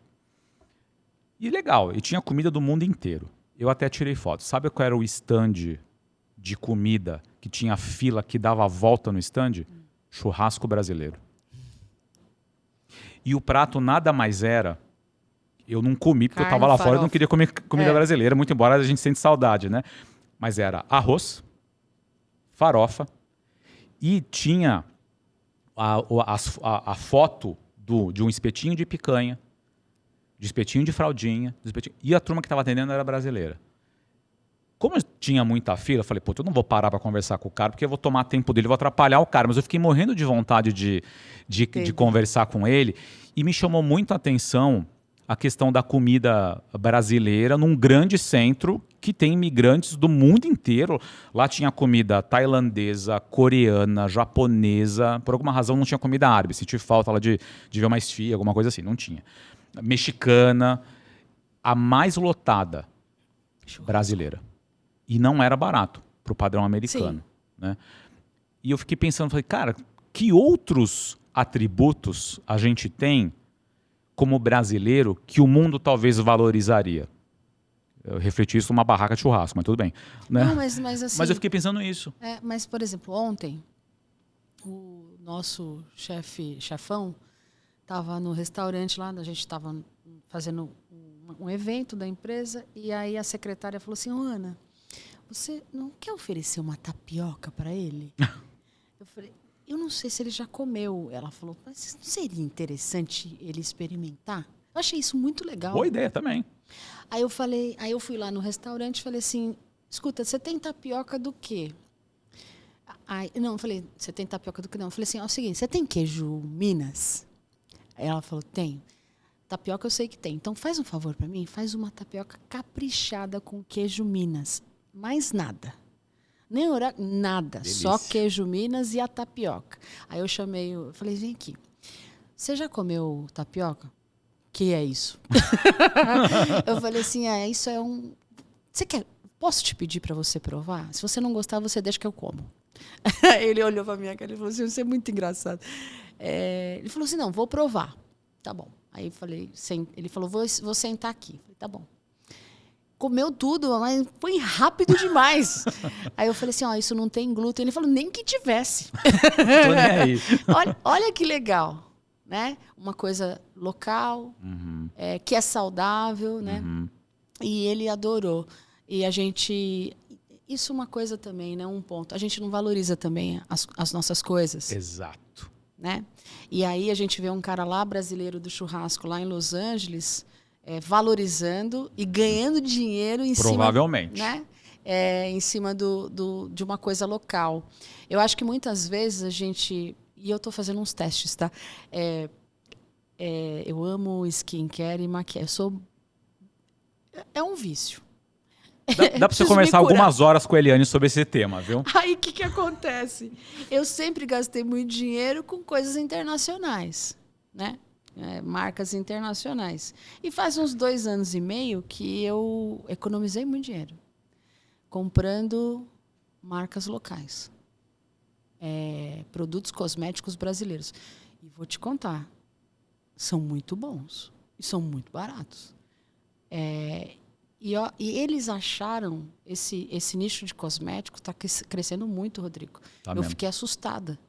E legal, e tinha comida do mundo inteiro. Eu até tirei foto. Sabe qual era o stand de comida que tinha fila que dava a volta no stand? Churrasco brasileiro. E o prato nada mais era... Eu não comi, porque eu estava lá fora e não queria comer comida brasileira, muito embora a gente sente saudade, né? Mas era arroz, farofa, e tinha a foto de um espetinho de picanha, de espetinho de fraldinha, e a turma que estava atendendo era brasileira. Como eu tinha muita fila, eu falei, pô, eu não vou parar para conversar com o cara, porque eu vou tomar tempo dele, vou atrapalhar o cara. Mas eu fiquei morrendo de vontade de conversar com ele. E me chamou muito a atenção a questão da comida brasileira num grande centro que tem imigrantes do mundo inteiro. Lá tinha comida tailandesa, coreana, japonesa. Por alguma razão não tinha comida árabe. Senti falta lá de ver uma esfirra, alguma coisa assim. Não tinha. Mexicana. A mais lotada brasileira. E não era barato para o padrão americano. Né? E eu fiquei pensando, falei, cara, que outros atributos a gente tem como brasileiro que o mundo talvez valorizaria? Eu refleti isso numa barraca de churrasco, mas tudo bem. Né? Não, mas assim... Mas eu fiquei pensando nisso. Mas, por exemplo, ontem, o nosso chefão, estava no restaurante lá, a gente estava fazendo um evento da empresa, e aí a secretária falou assim, Ana, você não quer oferecer uma tapioca para ele? Eu falei, eu não sei se ele já comeu. Ela falou, mas não seria interessante ele experimentar? Eu achei isso muito legal. Boa ideia também. Aí eu fui lá no restaurante e falei assim, escuta, você tem tapioca do quê? Eu falei, você tem tapioca do quê? Não, eu falei assim, é o seguinte, você tem queijo Minas? Aí ela falou, tenho. Tapioca eu sei que tem. Então faz um favor para mim, faz uma tapioca caprichada com queijo Minas. Mais nada. Nem nada. Delícia. Só queijo Minas e a tapioca. Aí eu falei, vem aqui. Você já comeu tapioca? Que é isso? Eu falei assim, isso é um... Você quer... Posso te pedir para você provar? Se você não gostar, você deixa que eu como. Ele olhou para minha cara e falou assim, você é muito engraçado. Ele falou assim, não, vou provar. Tá bom. Aí eu falei, ele falou, vou sentar aqui. Eu falei, tá bom. Comeu tudo, mas foi rápido demais. Aí eu falei assim, isso não tem glúten. Ele falou, nem que tivesse. Tô nem aí. Olha que legal, né? Uma coisa local, que é saudável, né? E ele adorou. E a gente... Isso é uma coisa também, né? Um ponto. A gente não valoriza também as nossas coisas. Exato. né? E aí a gente vê um cara lá, brasileiro do churrasco, lá em Los Angeles, valorizando e ganhando dinheiro em Provavelmente. cima, né? Em cima de uma coisa local. Eu acho que muitas vezes a gente... E eu estou fazendo uns testes, tá? Eu amo skincare e maquiagem. É um vício. Dá para você conversar algumas horas com a Eliane sobre esse tema, viu? Aí o que acontece? Eu sempre gastei muito dinheiro com coisas internacionais, né? Marcas internacionais. E faz uns 2 anos e meio que eu economizei muito dinheiro comprando marcas locais, produtos cosméticos brasileiros. E vou te contar, são muito bons e são muito baratos. E eles acharam esse nicho de cosméticos está crescendo muito, Rodrigo. Tá eu mesmo. fiquei assustada.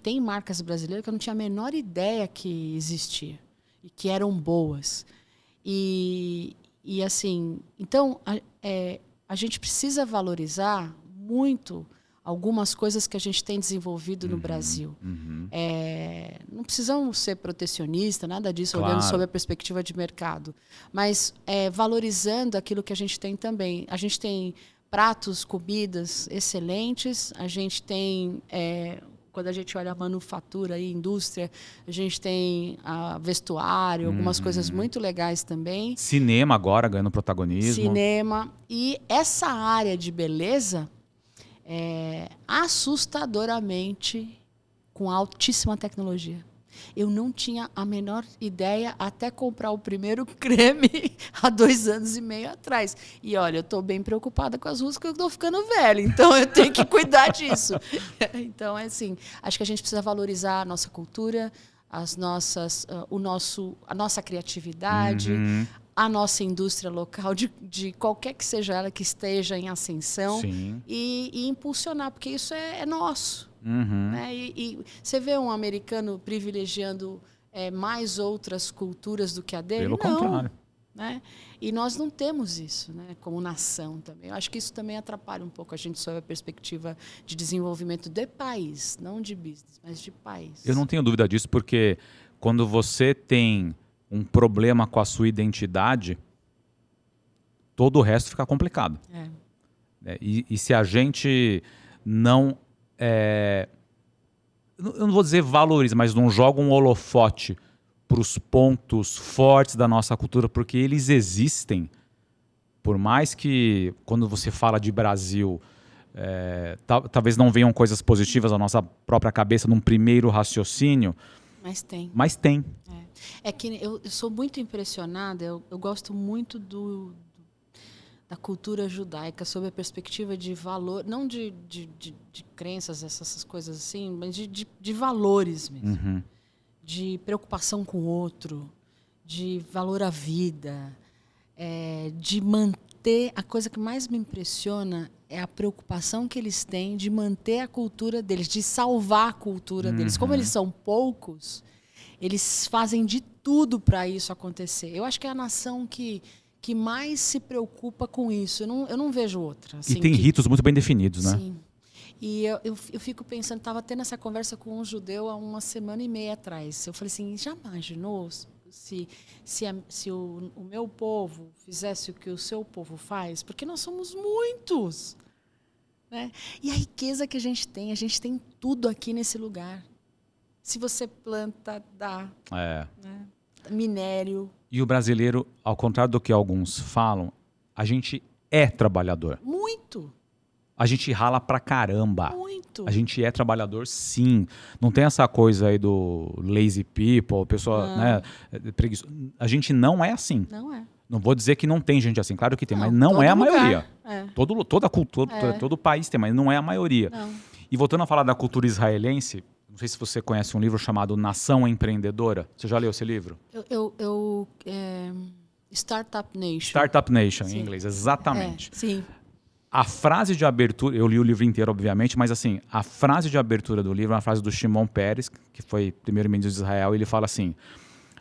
Tem marcas brasileiras que eu não tinha a menor ideia que existia e que eram boas. E assim, então a gente precisa valorizar muito algumas coisas que a gente tem desenvolvido no Brasil. Não precisamos ser protecionistas, nada disso, Claro. olhando sob a perspectiva de mercado. Mas valorizando aquilo que a gente tem também. A gente tem pratos, comidas excelentes. A gente tem... quando a gente olha a manufatura e indústria, a gente tem vestuário, algumas coisas muito legais também. Cinema agora ganhando protagonismo. Cinema. E essa área de beleza... assustadoramente com altíssima tecnologia. Eu não tinha a menor ideia até comprar o primeiro creme há 2 anos e meio atrás. E olha, eu estou bem preocupada com as ruas porque eu estou ficando velha, então eu tenho que cuidar disso. Então, assim, acho que a gente precisa valorizar a nossa cultura, a nossa criatividade, a nossa indústria local, de qualquer que seja ela que esteja em ascensão, e impulsionar, porque isso é nosso. Né? E você vê um americano privilegiando mais outras culturas do que a dele? Pelo contrário. Né? E nós não temos isso, né? Como nação também. Eu acho que isso também atrapalha um pouco a gente sob a perspectiva de desenvolvimento de país, não de business, mas de país. Eu não tenho dúvida disso, porque quando você tem um problema com a sua identidade, todo o resto fica complicado. E se a gente não... eu não vou dizer valoriza, mas não joga um holofote para os pontos fortes da nossa cultura, porque eles existem. Por mais que, quando você fala de Brasil, talvez não venham coisas positivas à nossa própria cabeça num primeiro raciocínio, mas tem. É que eu sou muito impressionada, eu gosto muito da cultura judaica sob a perspectiva de valor, não de crenças, essas coisas assim, mas de valores mesmo. De preocupação com o outro, de valor à vida, de manter... A coisa que mais me impressiona é a preocupação que eles têm de manter a cultura deles, de salvar a cultura deles. Como eles são poucos, eles fazem de tudo para isso acontecer. Eu acho que é a nação que mais se preocupa com isso. Eu não vejo outra. Assim, e tem ritos muito bem definidos, né? Sim. E eu fico pensando, estava tendo essa conversa com um judeu há 1 semana e meia atrás. Eu falei assim, já imaginou se o meu povo fizesse o que o seu povo faz? Porque nós somos muitos. Né? E a riqueza que a gente tem tudo aqui nesse lugar. Se você planta, dá. Né? Minério. E o brasileiro, ao contrário do que alguns falam, a gente é trabalhador. Muito. A gente rala pra caramba. Muito. A gente é trabalhador, sim. Não tem essa coisa aí do lazy people, pessoa, né, preguiça. A gente não é assim. Não é. Não vou dizer que não tem gente assim, claro que tem, mas não é a maioria. Toda a cultura, todo o país tem, mas não é a maioria. Não. E voltando a falar da cultura israelense, não sei se você conhece um livro chamado Nação Empreendedora. Você já leu esse livro? Startup Nation. Startup Nation, em inglês, exatamente. Sim. A frase de abertura, eu li o livro inteiro, obviamente, mas assim, a frase de abertura do livro é uma frase do Shimon Peres, que foi primeiro-ministro de Israel, e ele fala assim: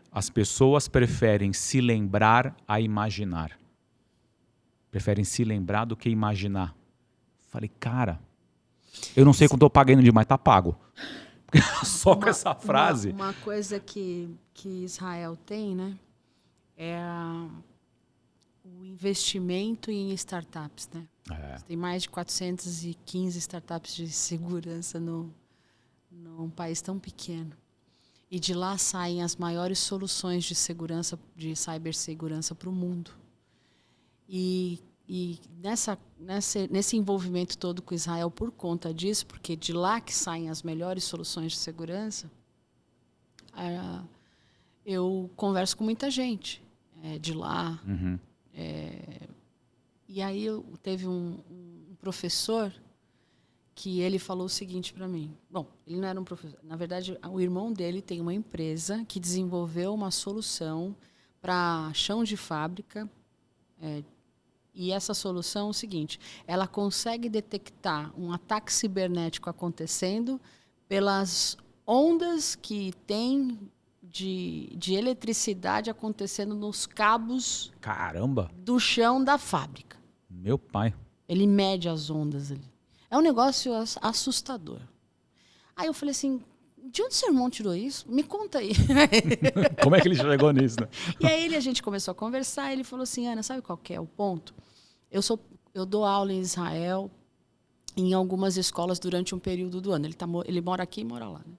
as pessoas preferem se lembrar a imaginar. Preferem se lembrar do que imaginar. Falei, cara, eu não sei quanto eu paguei no dia, mas tá pago. Só com essa frase. Uma coisa que Israel tem, né? É o investimento em startups, né? Tem mais de 415 startups de segurança num país tão pequeno. E de lá saem as maiores soluções de segurança, de cibersegurança para o mundo. E nesse envolvimento todo com Israel por conta disso, porque de lá que saem as melhores soluções de segurança, eu converso com muita gente de lá. Uhum. E aí teve um professor que ele falou o seguinte para mim. Bom, ele não era um professor. Na verdade, o irmão dele tem uma empresa que desenvolveu uma solução para chão de fábrica. E essa solução é o seguinte: ela consegue detectar um ataque cibernético acontecendo pelas ondas que tem de eletricidade acontecendo nos cabos. Caramba! Do chão da fábrica. Meu pai. Ele mede as ondas ali. É um negócio assustador. Aí eu falei assim, de onde seu irmão tirou isso? Me conta aí. Como é que ele chegou nisso, né? E aí a gente começou a conversar e ele falou assim, Ana, sabe qual que é o ponto? Eu dou aula em Israel, em algumas escolas durante um período do ano. Ele mora aqui e mora lá. Né?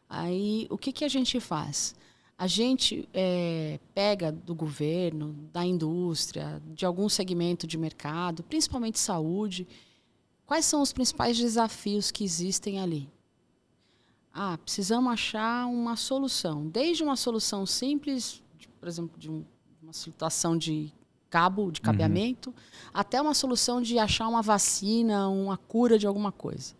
Aí o que a gente faz? A gente pega do governo, da indústria, de algum segmento de mercado, principalmente saúde, quais são os principais desafios que existem ali? Precisamos achar uma solução. Desde uma solução simples, por exemplo, de uma situação de cabo, de cabeamento, até uma solução de achar uma vacina, uma cura de alguma coisa.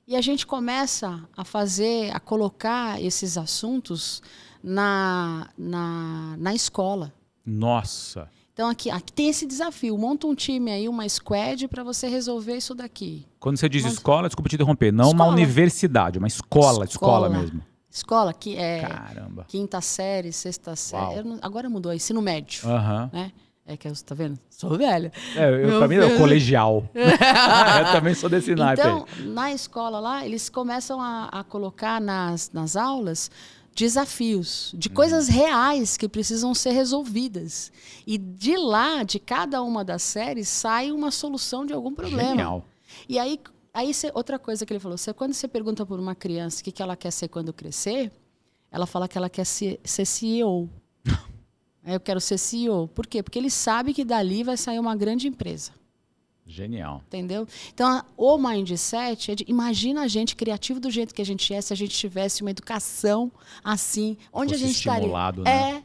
E a gente começa a colocar esses assuntos na escola. Nossa! Então, aqui tem esse desafio. Monta um time aí, uma squad, para você resolver isso daqui. Quando você diz escola, desculpa te interromper, não escola. Uma universidade, uma escola mesmo. Escola, que é Caramba. Quinta série, sexta série. Agora mudou, ensino médio. Né? Que eu, tá vendo? Sou velha. Pra mim é o colegial. Eu também sou desse naipe. Então, na escola lá, eles começam a colocar nas aulas desafios de coisas reais que precisam ser resolvidas. E de lá, de cada uma das séries, sai uma solução de algum problema. Genial. E aí outra coisa que ele falou, quando você pergunta para uma criança o que ela quer ser quando crescer, ela fala que ela quer ser CEO. Eu quero ser CEO. Por quê? Porque ele sabe que dali vai sair uma grande empresa. Genial. Entendeu? Então, o mindset imagina a gente criativo do jeito que a gente é, se a gente tivesse uma educação assim, onde a gente estaria. Né?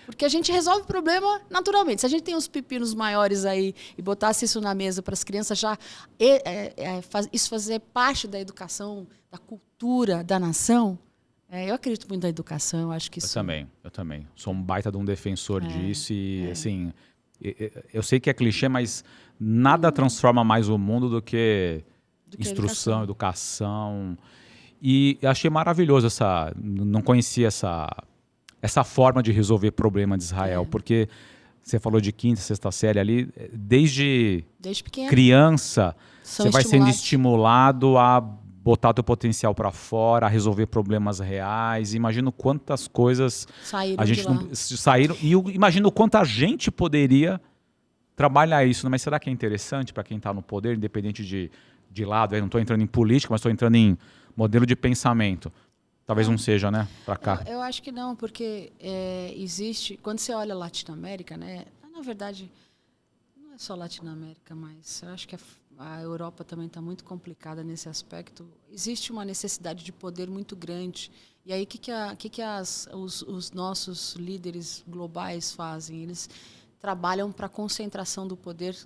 Porque a gente resolve o problema naturalmente. Se a gente tem uns pepinos maiores aí e botasse isso na mesa para as crianças já isso fazer parte da educação, da cultura da nação. Eu acredito muito na educação, eu acho que isso... Eu também. Sou um baita de um defensor disso e, assim, eu sei que é clichê, mas nada transforma mais o mundo do que instrução, educação. E achei maravilhoso não conhecia essa forma de resolver problema de Israel, porque você falou de quinta, sexta série ali, desde criança, você vai sendo estimulado a botar teu potencial para fora, a resolver problemas reais. Imagino quantas coisas saíram. E eu imagino quanta gente poderia trabalhar isso. Mas será que é interessante para quem está no poder, independente de lado? Eu não estou entrando em política, mas estou entrando em modelo de pensamento. Talvez não seja, né? Para cá. Eu acho que não, porque existe... Quando você olha a Latinoamérica, né? Na verdade, não é só Latinoamérica, mas eu acho que a Europa também está muito complicada nesse aspecto. Existe uma necessidade de poder muito grande. E aí, o que os nossos líderes globais fazem? Eles trabalham para a concentração do poder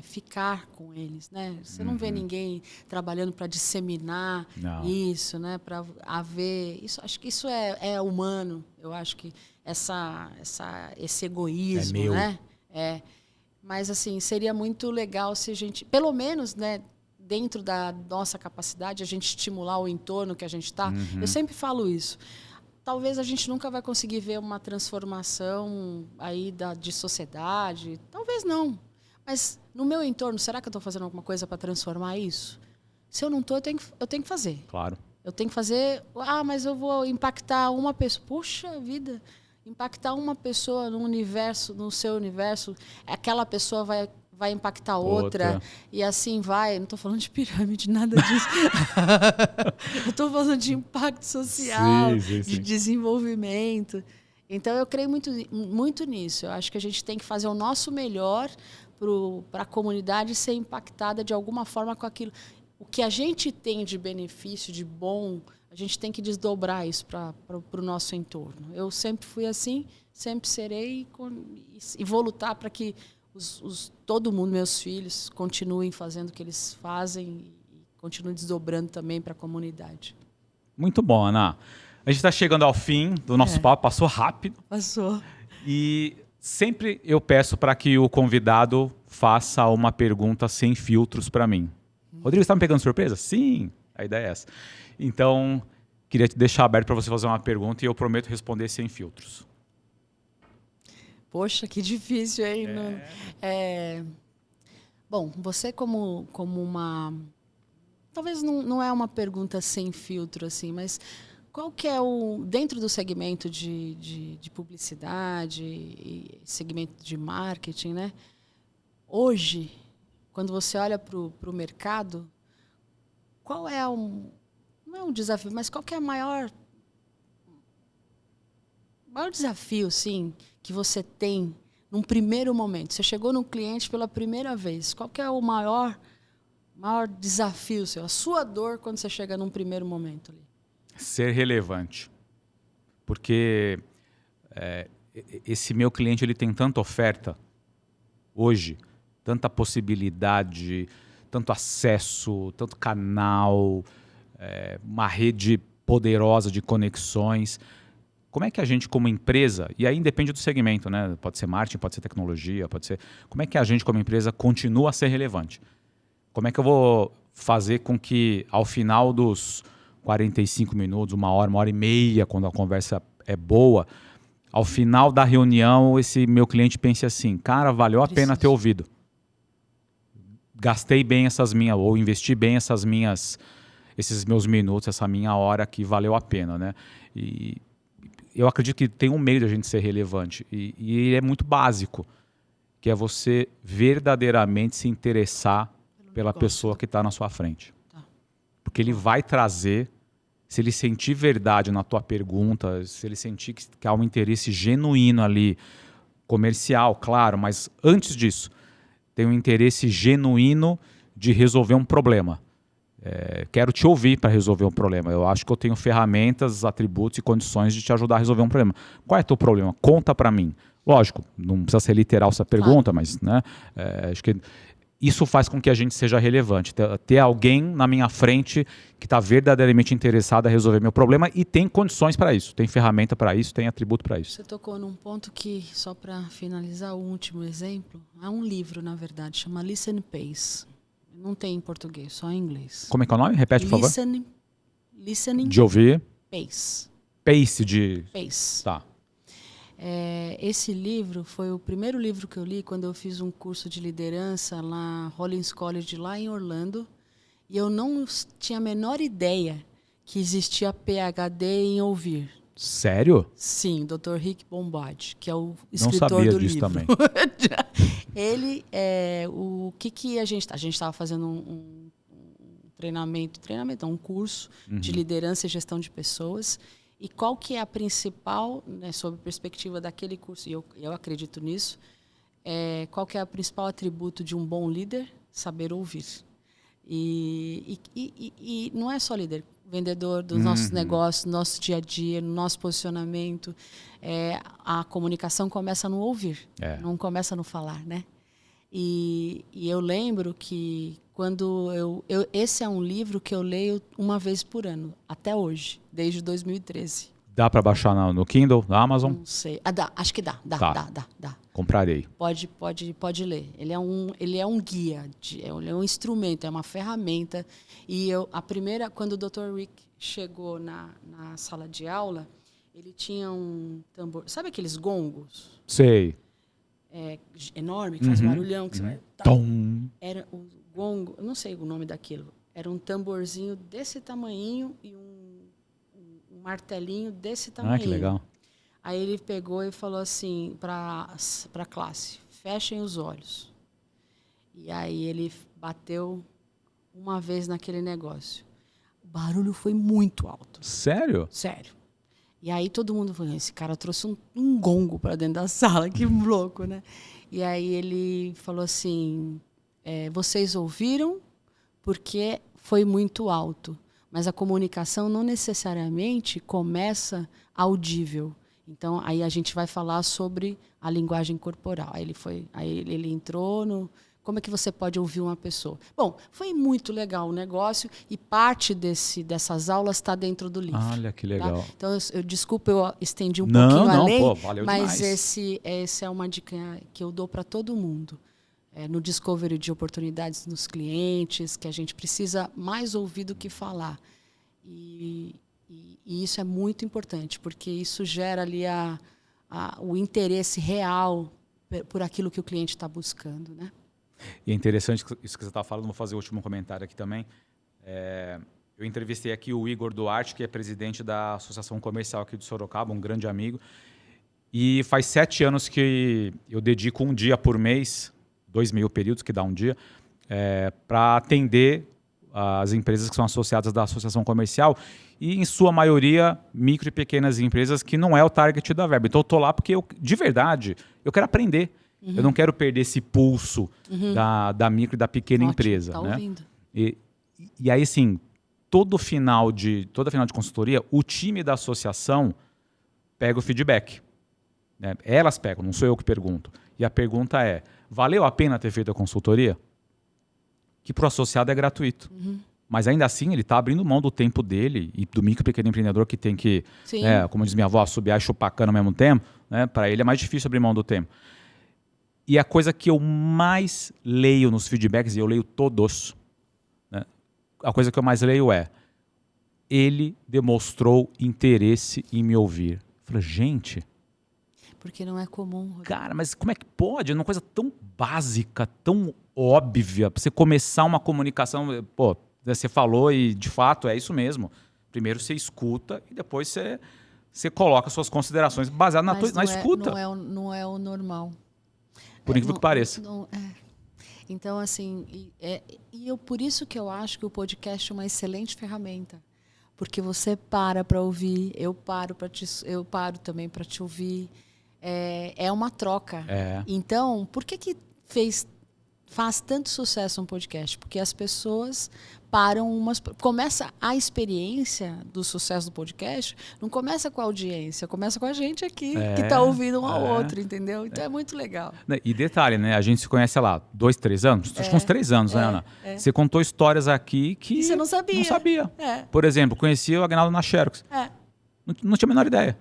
ficar com eles. Né? Você não vê ninguém trabalhando para disseminar isso, né? Para haver... Acho que isso é humano. Eu acho que esse egoísmo... meu. Né? Mas, assim, seria muito legal se a gente, pelo menos, né, dentro da nossa capacidade, a gente estimular o entorno que a gente está. Eu sempre falo isso. Talvez a gente nunca vai conseguir ver uma transformação aí de sociedade. Talvez não. Mas no meu entorno, será que eu estou fazendo alguma coisa para transformar isso? Se eu não estou, eu tenho que fazer. Claro. Eu tenho que fazer... mas eu vou impactar uma pessoa. Puxa vida, impactar uma pessoa no universo, no seu universo, aquela pessoa vai impactar outra. E assim vai. Não estou falando de pirâmide, nada disso. Eu estou falando de impacto social, de desenvolvimento. Então, eu creio muito nisso. Eu acho que a gente tem que fazer o nosso melhor para a comunidade ser impactada de alguma forma com aquilo. O que a gente tem de benefício, de bom, a gente tem que desdobrar isso para o nosso entorno. Eu sempre fui assim, sempre serei e vou lutar para que todo mundo, meus filhos, continuem fazendo o que eles fazem e continuem desdobrando também para a comunidade. Muito bom, Ana. A gente está chegando ao fim do nosso papo, passou rápido. Passou. E sempre eu peço para que o convidado faça uma pergunta sem filtros para mim. Rodrigo, você está me pegando surpresa? Sim, a ideia é essa. Então, queria te deixar aberto para você fazer uma pergunta e eu prometo responder sem filtros. Poxa, que difícil, hein? Bom, você como uma... Talvez não é uma pergunta sem filtro, assim, mas qual que é dentro do segmento de publicidade e segmento de marketing, né? Hoje, quando você olha para o mercado, qual é não é um desafio, mas qual que é o maior desafio, sim, que você tem num primeiro momento? Você chegou num cliente pela primeira vez. Qual que é o maior desafio seu? A sua dor quando você chega num primeiro momento ali? Ser relevante. Porque esse meu cliente ele tem tanta oferta hoje, tanta possibilidade, tanto acesso, tanto canal, uma rede poderosa de conexões. Como é que a gente, como empresa, e aí depende do segmento, né? Pode ser marketing, pode ser tecnologia, pode ser... Como é que a gente, como empresa, continua a ser relevante? Como é que eu vou fazer com que, ao final dos 45 minutos, uma hora e meia, quando a conversa é boa, ao final da reunião, esse meu cliente pense assim, cara, valeu a pena ter ouvido. Gastei bem ou investi bem esses meus minutos, essa minha hora que valeu a pena, né? E eu acredito que tem um meio de a gente ser relevante e ele é muito básico, que é você verdadeiramente se interessar pela pessoa que está na sua frente. Porque ele vai trazer, se ele sentir verdade na tua pergunta, se ele sentir que há um interesse genuíno ali, comercial, claro, mas antes disso, tem um interesse genuíno de resolver um problema. Quero te ouvir para resolver um problema. Eu acho que eu tenho ferramentas, atributos e condições de te ajudar a resolver um problema. Qual é o teu problema? Conta para mim. Lógico, não precisa ser literal essa pergunta, mas né, acho que isso faz com que a gente seja relevante. Ter alguém na minha frente que está verdadeiramente interessado a resolver meu problema e tem condições para isso, tem ferramenta para isso, tem atributo para isso. Você tocou num ponto que, só para finalizar o último exemplo, há um livro, na verdade, chama Listen Pace. Não tem em português, só em inglês. Como é que é o nome? Repete, por favor. Listening. De ouvir. Pace. Pace de... Pace. Tá. Esse livro foi o primeiro livro que eu li quando eu fiz um curso de liderança lá, Rollins College, lá em Orlando. E eu não tinha a menor ideia que existia PhD em ouvir. Sério? Sim, Dr. Rick Bombard, que é o escritor do livro. Não sabia disso também. Ele, o que a gente estava fazendo um um curso de liderança e gestão de pessoas. E qual que é a principal, né, sob a perspectiva daquele curso, e eu acredito nisso, qual que é o principal atributo de um bom líder? Saber ouvir. E não é só líder, vendedor dos nossos negócios, no nosso dia a dia, no nosso posicionamento. A comunicação começa no ouvir, não começa no falar, né? E eu lembro que quando esse é um livro que eu leio uma vez por ano, até hoje, desde 2013. Dá para baixar no Kindle, na Amazon? Não sei. Dá, acho que dá. Dá. Comprarei. Pode ler. Ele é um guia, ele é um instrumento, é uma ferramenta. E quando o Dr. Rick chegou na sala de aula, ele tinha um tambor. Sabe aqueles gongos? Sei. Enorme, que faz barulhão. Que você vai... Era o gongo, eu não sei o nome daquilo. Era um tamborzinho desse tamanhinho e um martelinho desse tamanho. Que legal. Aí ele pegou e falou assim para a classe, fechem os olhos. E aí ele bateu uma vez naquele negócio. O barulho foi muito alto. Sério? Sério. E aí todo mundo falou, esse cara trouxe um gongo para dentro da sala, que louco, né? E aí ele falou assim, vocês ouviram porque foi muito alto. Mas a comunicação não necessariamente começa audível. Então, aí a gente vai falar sobre a linguagem corporal. Aí ele entrou no... Como é que você pode ouvir uma pessoa? Bom, foi muito legal o negócio e parte dessas aulas está dentro do livro. Olha, que legal. Tá? Então, desculpa, eu estendi um pouquinho além, pô, valeu mas demais. essa é uma dica que eu dou para todo mundo. No discovery de oportunidades nos clientes, que a gente precisa mais ouvir do que falar. E isso é muito importante, porque isso gera ali o interesse real por aquilo que o cliente está buscando, né? E é interessante isso que você está falando, vou fazer o último comentário aqui também. Eu entrevistei aqui o Igor Duarte, que é presidente da Associação Comercial aqui de Sorocaba, um grande amigo. E faz 7 anos que eu dedico um dia por mês, 2 meio períodos, que dá um dia, para atender as empresas que são associadas da Associação Comercial e, em sua maioria, micro e pequenas empresas que não é o target da Verba. Então, eu estou lá porque, de verdade, eu quero aprender. Eu não quero perder esse pulso da micro e da pequena empresa. Tá né? ouvindo. E aí, assim, toda final de consultoria, o time da associação pega o feedback. Né? Elas pegam, não sou eu que pergunto. E a pergunta é, valeu a pena ter feito a consultoria? Que para o associado é gratuito. Mas ainda assim, ele está abrindo mão do tempo dele e do micro e pequeno empreendedor que tem que, como diz minha avó, subiar e chupar cana ao mesmo tempo. Né? Para ele é mais difícil abrir mão do tempo. E a coisa que eu mais leio nos feedbacks, e eu leio todos, né? A coisa que eu mais leio é, ele demonstrou interesse em me ouvir. Eu falei, gente... Porque não é comum. Rodrigo. Cara, mas como é que pode? É uma coisa tão básica, tão óbvia, para você começar uma comunicação, pô, você falou e de fato é isso mesmo. Primeiro você escuta e depois você coloca suas considerações baseadas na escuta. Não é o normal. Por incrível que pareça. Então, assim, por isso que eu acho que o podcast é uma excelente ferramenta. Porque você para ouvir, eu paro também para te ouvir. É uma troca. Então, por que faz tanto sucesso um podcast? Porque as pessoas param começa a experiência do sucesso do podcast, não começa com a audiência, começa com a gente aqui, que está ouvindo um ao outro, entendeu? Então é muito legal. E detalhe, né? A gente se conhece, sei lá, 2, 3 anos? Acho que uns 3 anos, né, Ana? Você contou histórias aqui que você não sabia. Não sabia. Por exemplo, conheci o Agnaldo na Xerox. Não tinha a menor ideia.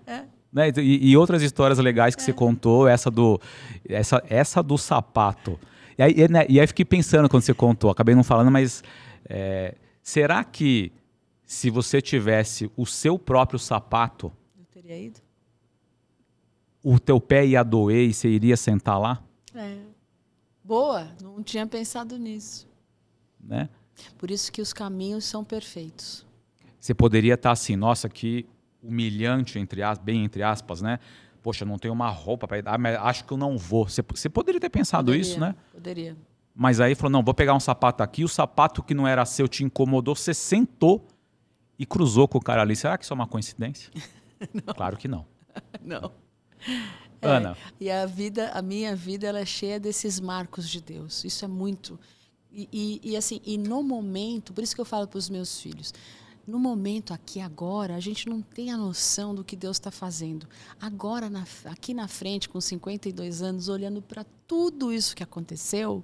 Né? E outras histórias legais que você contou, essa do sapato. E aí fiquei pensando quando você contou, acabei não falando, mas será que se você tivesse o seu próprio sapato, eu teria ido? O teu pé ia doer e você iria sentar lá? Boa, não tinha pensado nisso. Né? Por isso que os caminhos são perfeitos. Você poderia estar assim, nossa, que humilhante, bem entre aspas, né? Poxa, não tenho uma roupa para ir, mas acho que eu não vou. Você poderia ter pensado isso, né? Poderia. Mas aí falou, não, vou pegar um sapato aqui, o sapato que não era seu te incomodou, você sentou e cruzou com o cara ali. Será que isso é uma coincidência? Não. Claro que não. Não. Ana. E a minha vida, ela é cheia desses marcos de Deus. Isso é muito. E no momento, por isso que eu falo para os meus filhos, no momento aqui agora, a gente não tem a noção do que Deus está fazendo. Agora, aqui na frente, com 52 anos, olhando para tudo isso que aconteceu,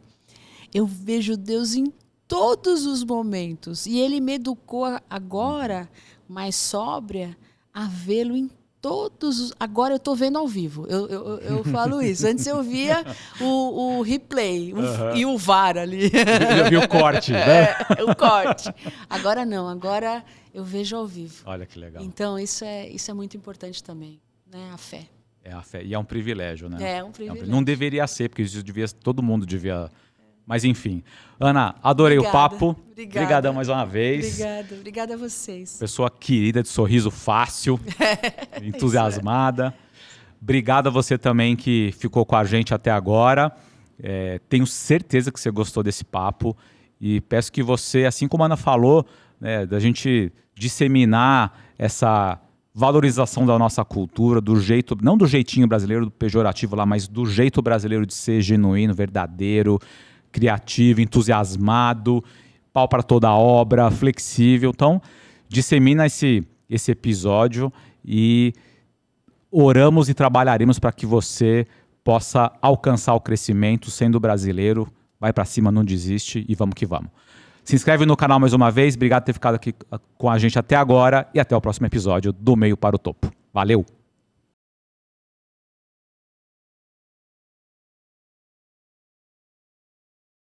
eu vejo Deus em todos os momentos. E Ele me educou agora, mais sóbria, a vê-lo em todos. Agora eu estou vendo ao vivo. Eu falo isso. Antes eu via o replay e o VAR ali. Eu vi o corte, né? O corte. Agora não. Agora eu vejo ao vivo. Olha que legal. Então isso é muito importante também, né? A fé. É a fé. E é um privilégio, né? É um privilégio. Não deveria ser, porque isso todo mundo devia... Mas enfim. Ana, adorei o papo. Obrigada. Obrigadão mais uma vez. Obrigada a vocês. Pessoa querida, de sorriso fácil, entusiasmada. Obrigado a você também que ficou com a gente até agora. Tenho certeza que você gostou desse papo. E peço que você, assim como a Ana falou, né, da gente disseminar essa valorização da nossa cultura, do jeito, não do jeitinho brasileiro, do pejorativo lá, mas do jeito brasileiro de ser genuíno, verdadeiro, criativo, entusiasmado, pau para toda a obra, flexível. Então, dissemina esse episódio e oramos e trabalharemos para que você possa alcançar o crescimento sendo brasileiro. Vai para cima, não desiste e vamos que vamos. Se inscreve no canal mais uma vez. Obrigado por ter ficado aqui com a gente até agora e até o próximo episódio do Meio para o Topo. Valeu!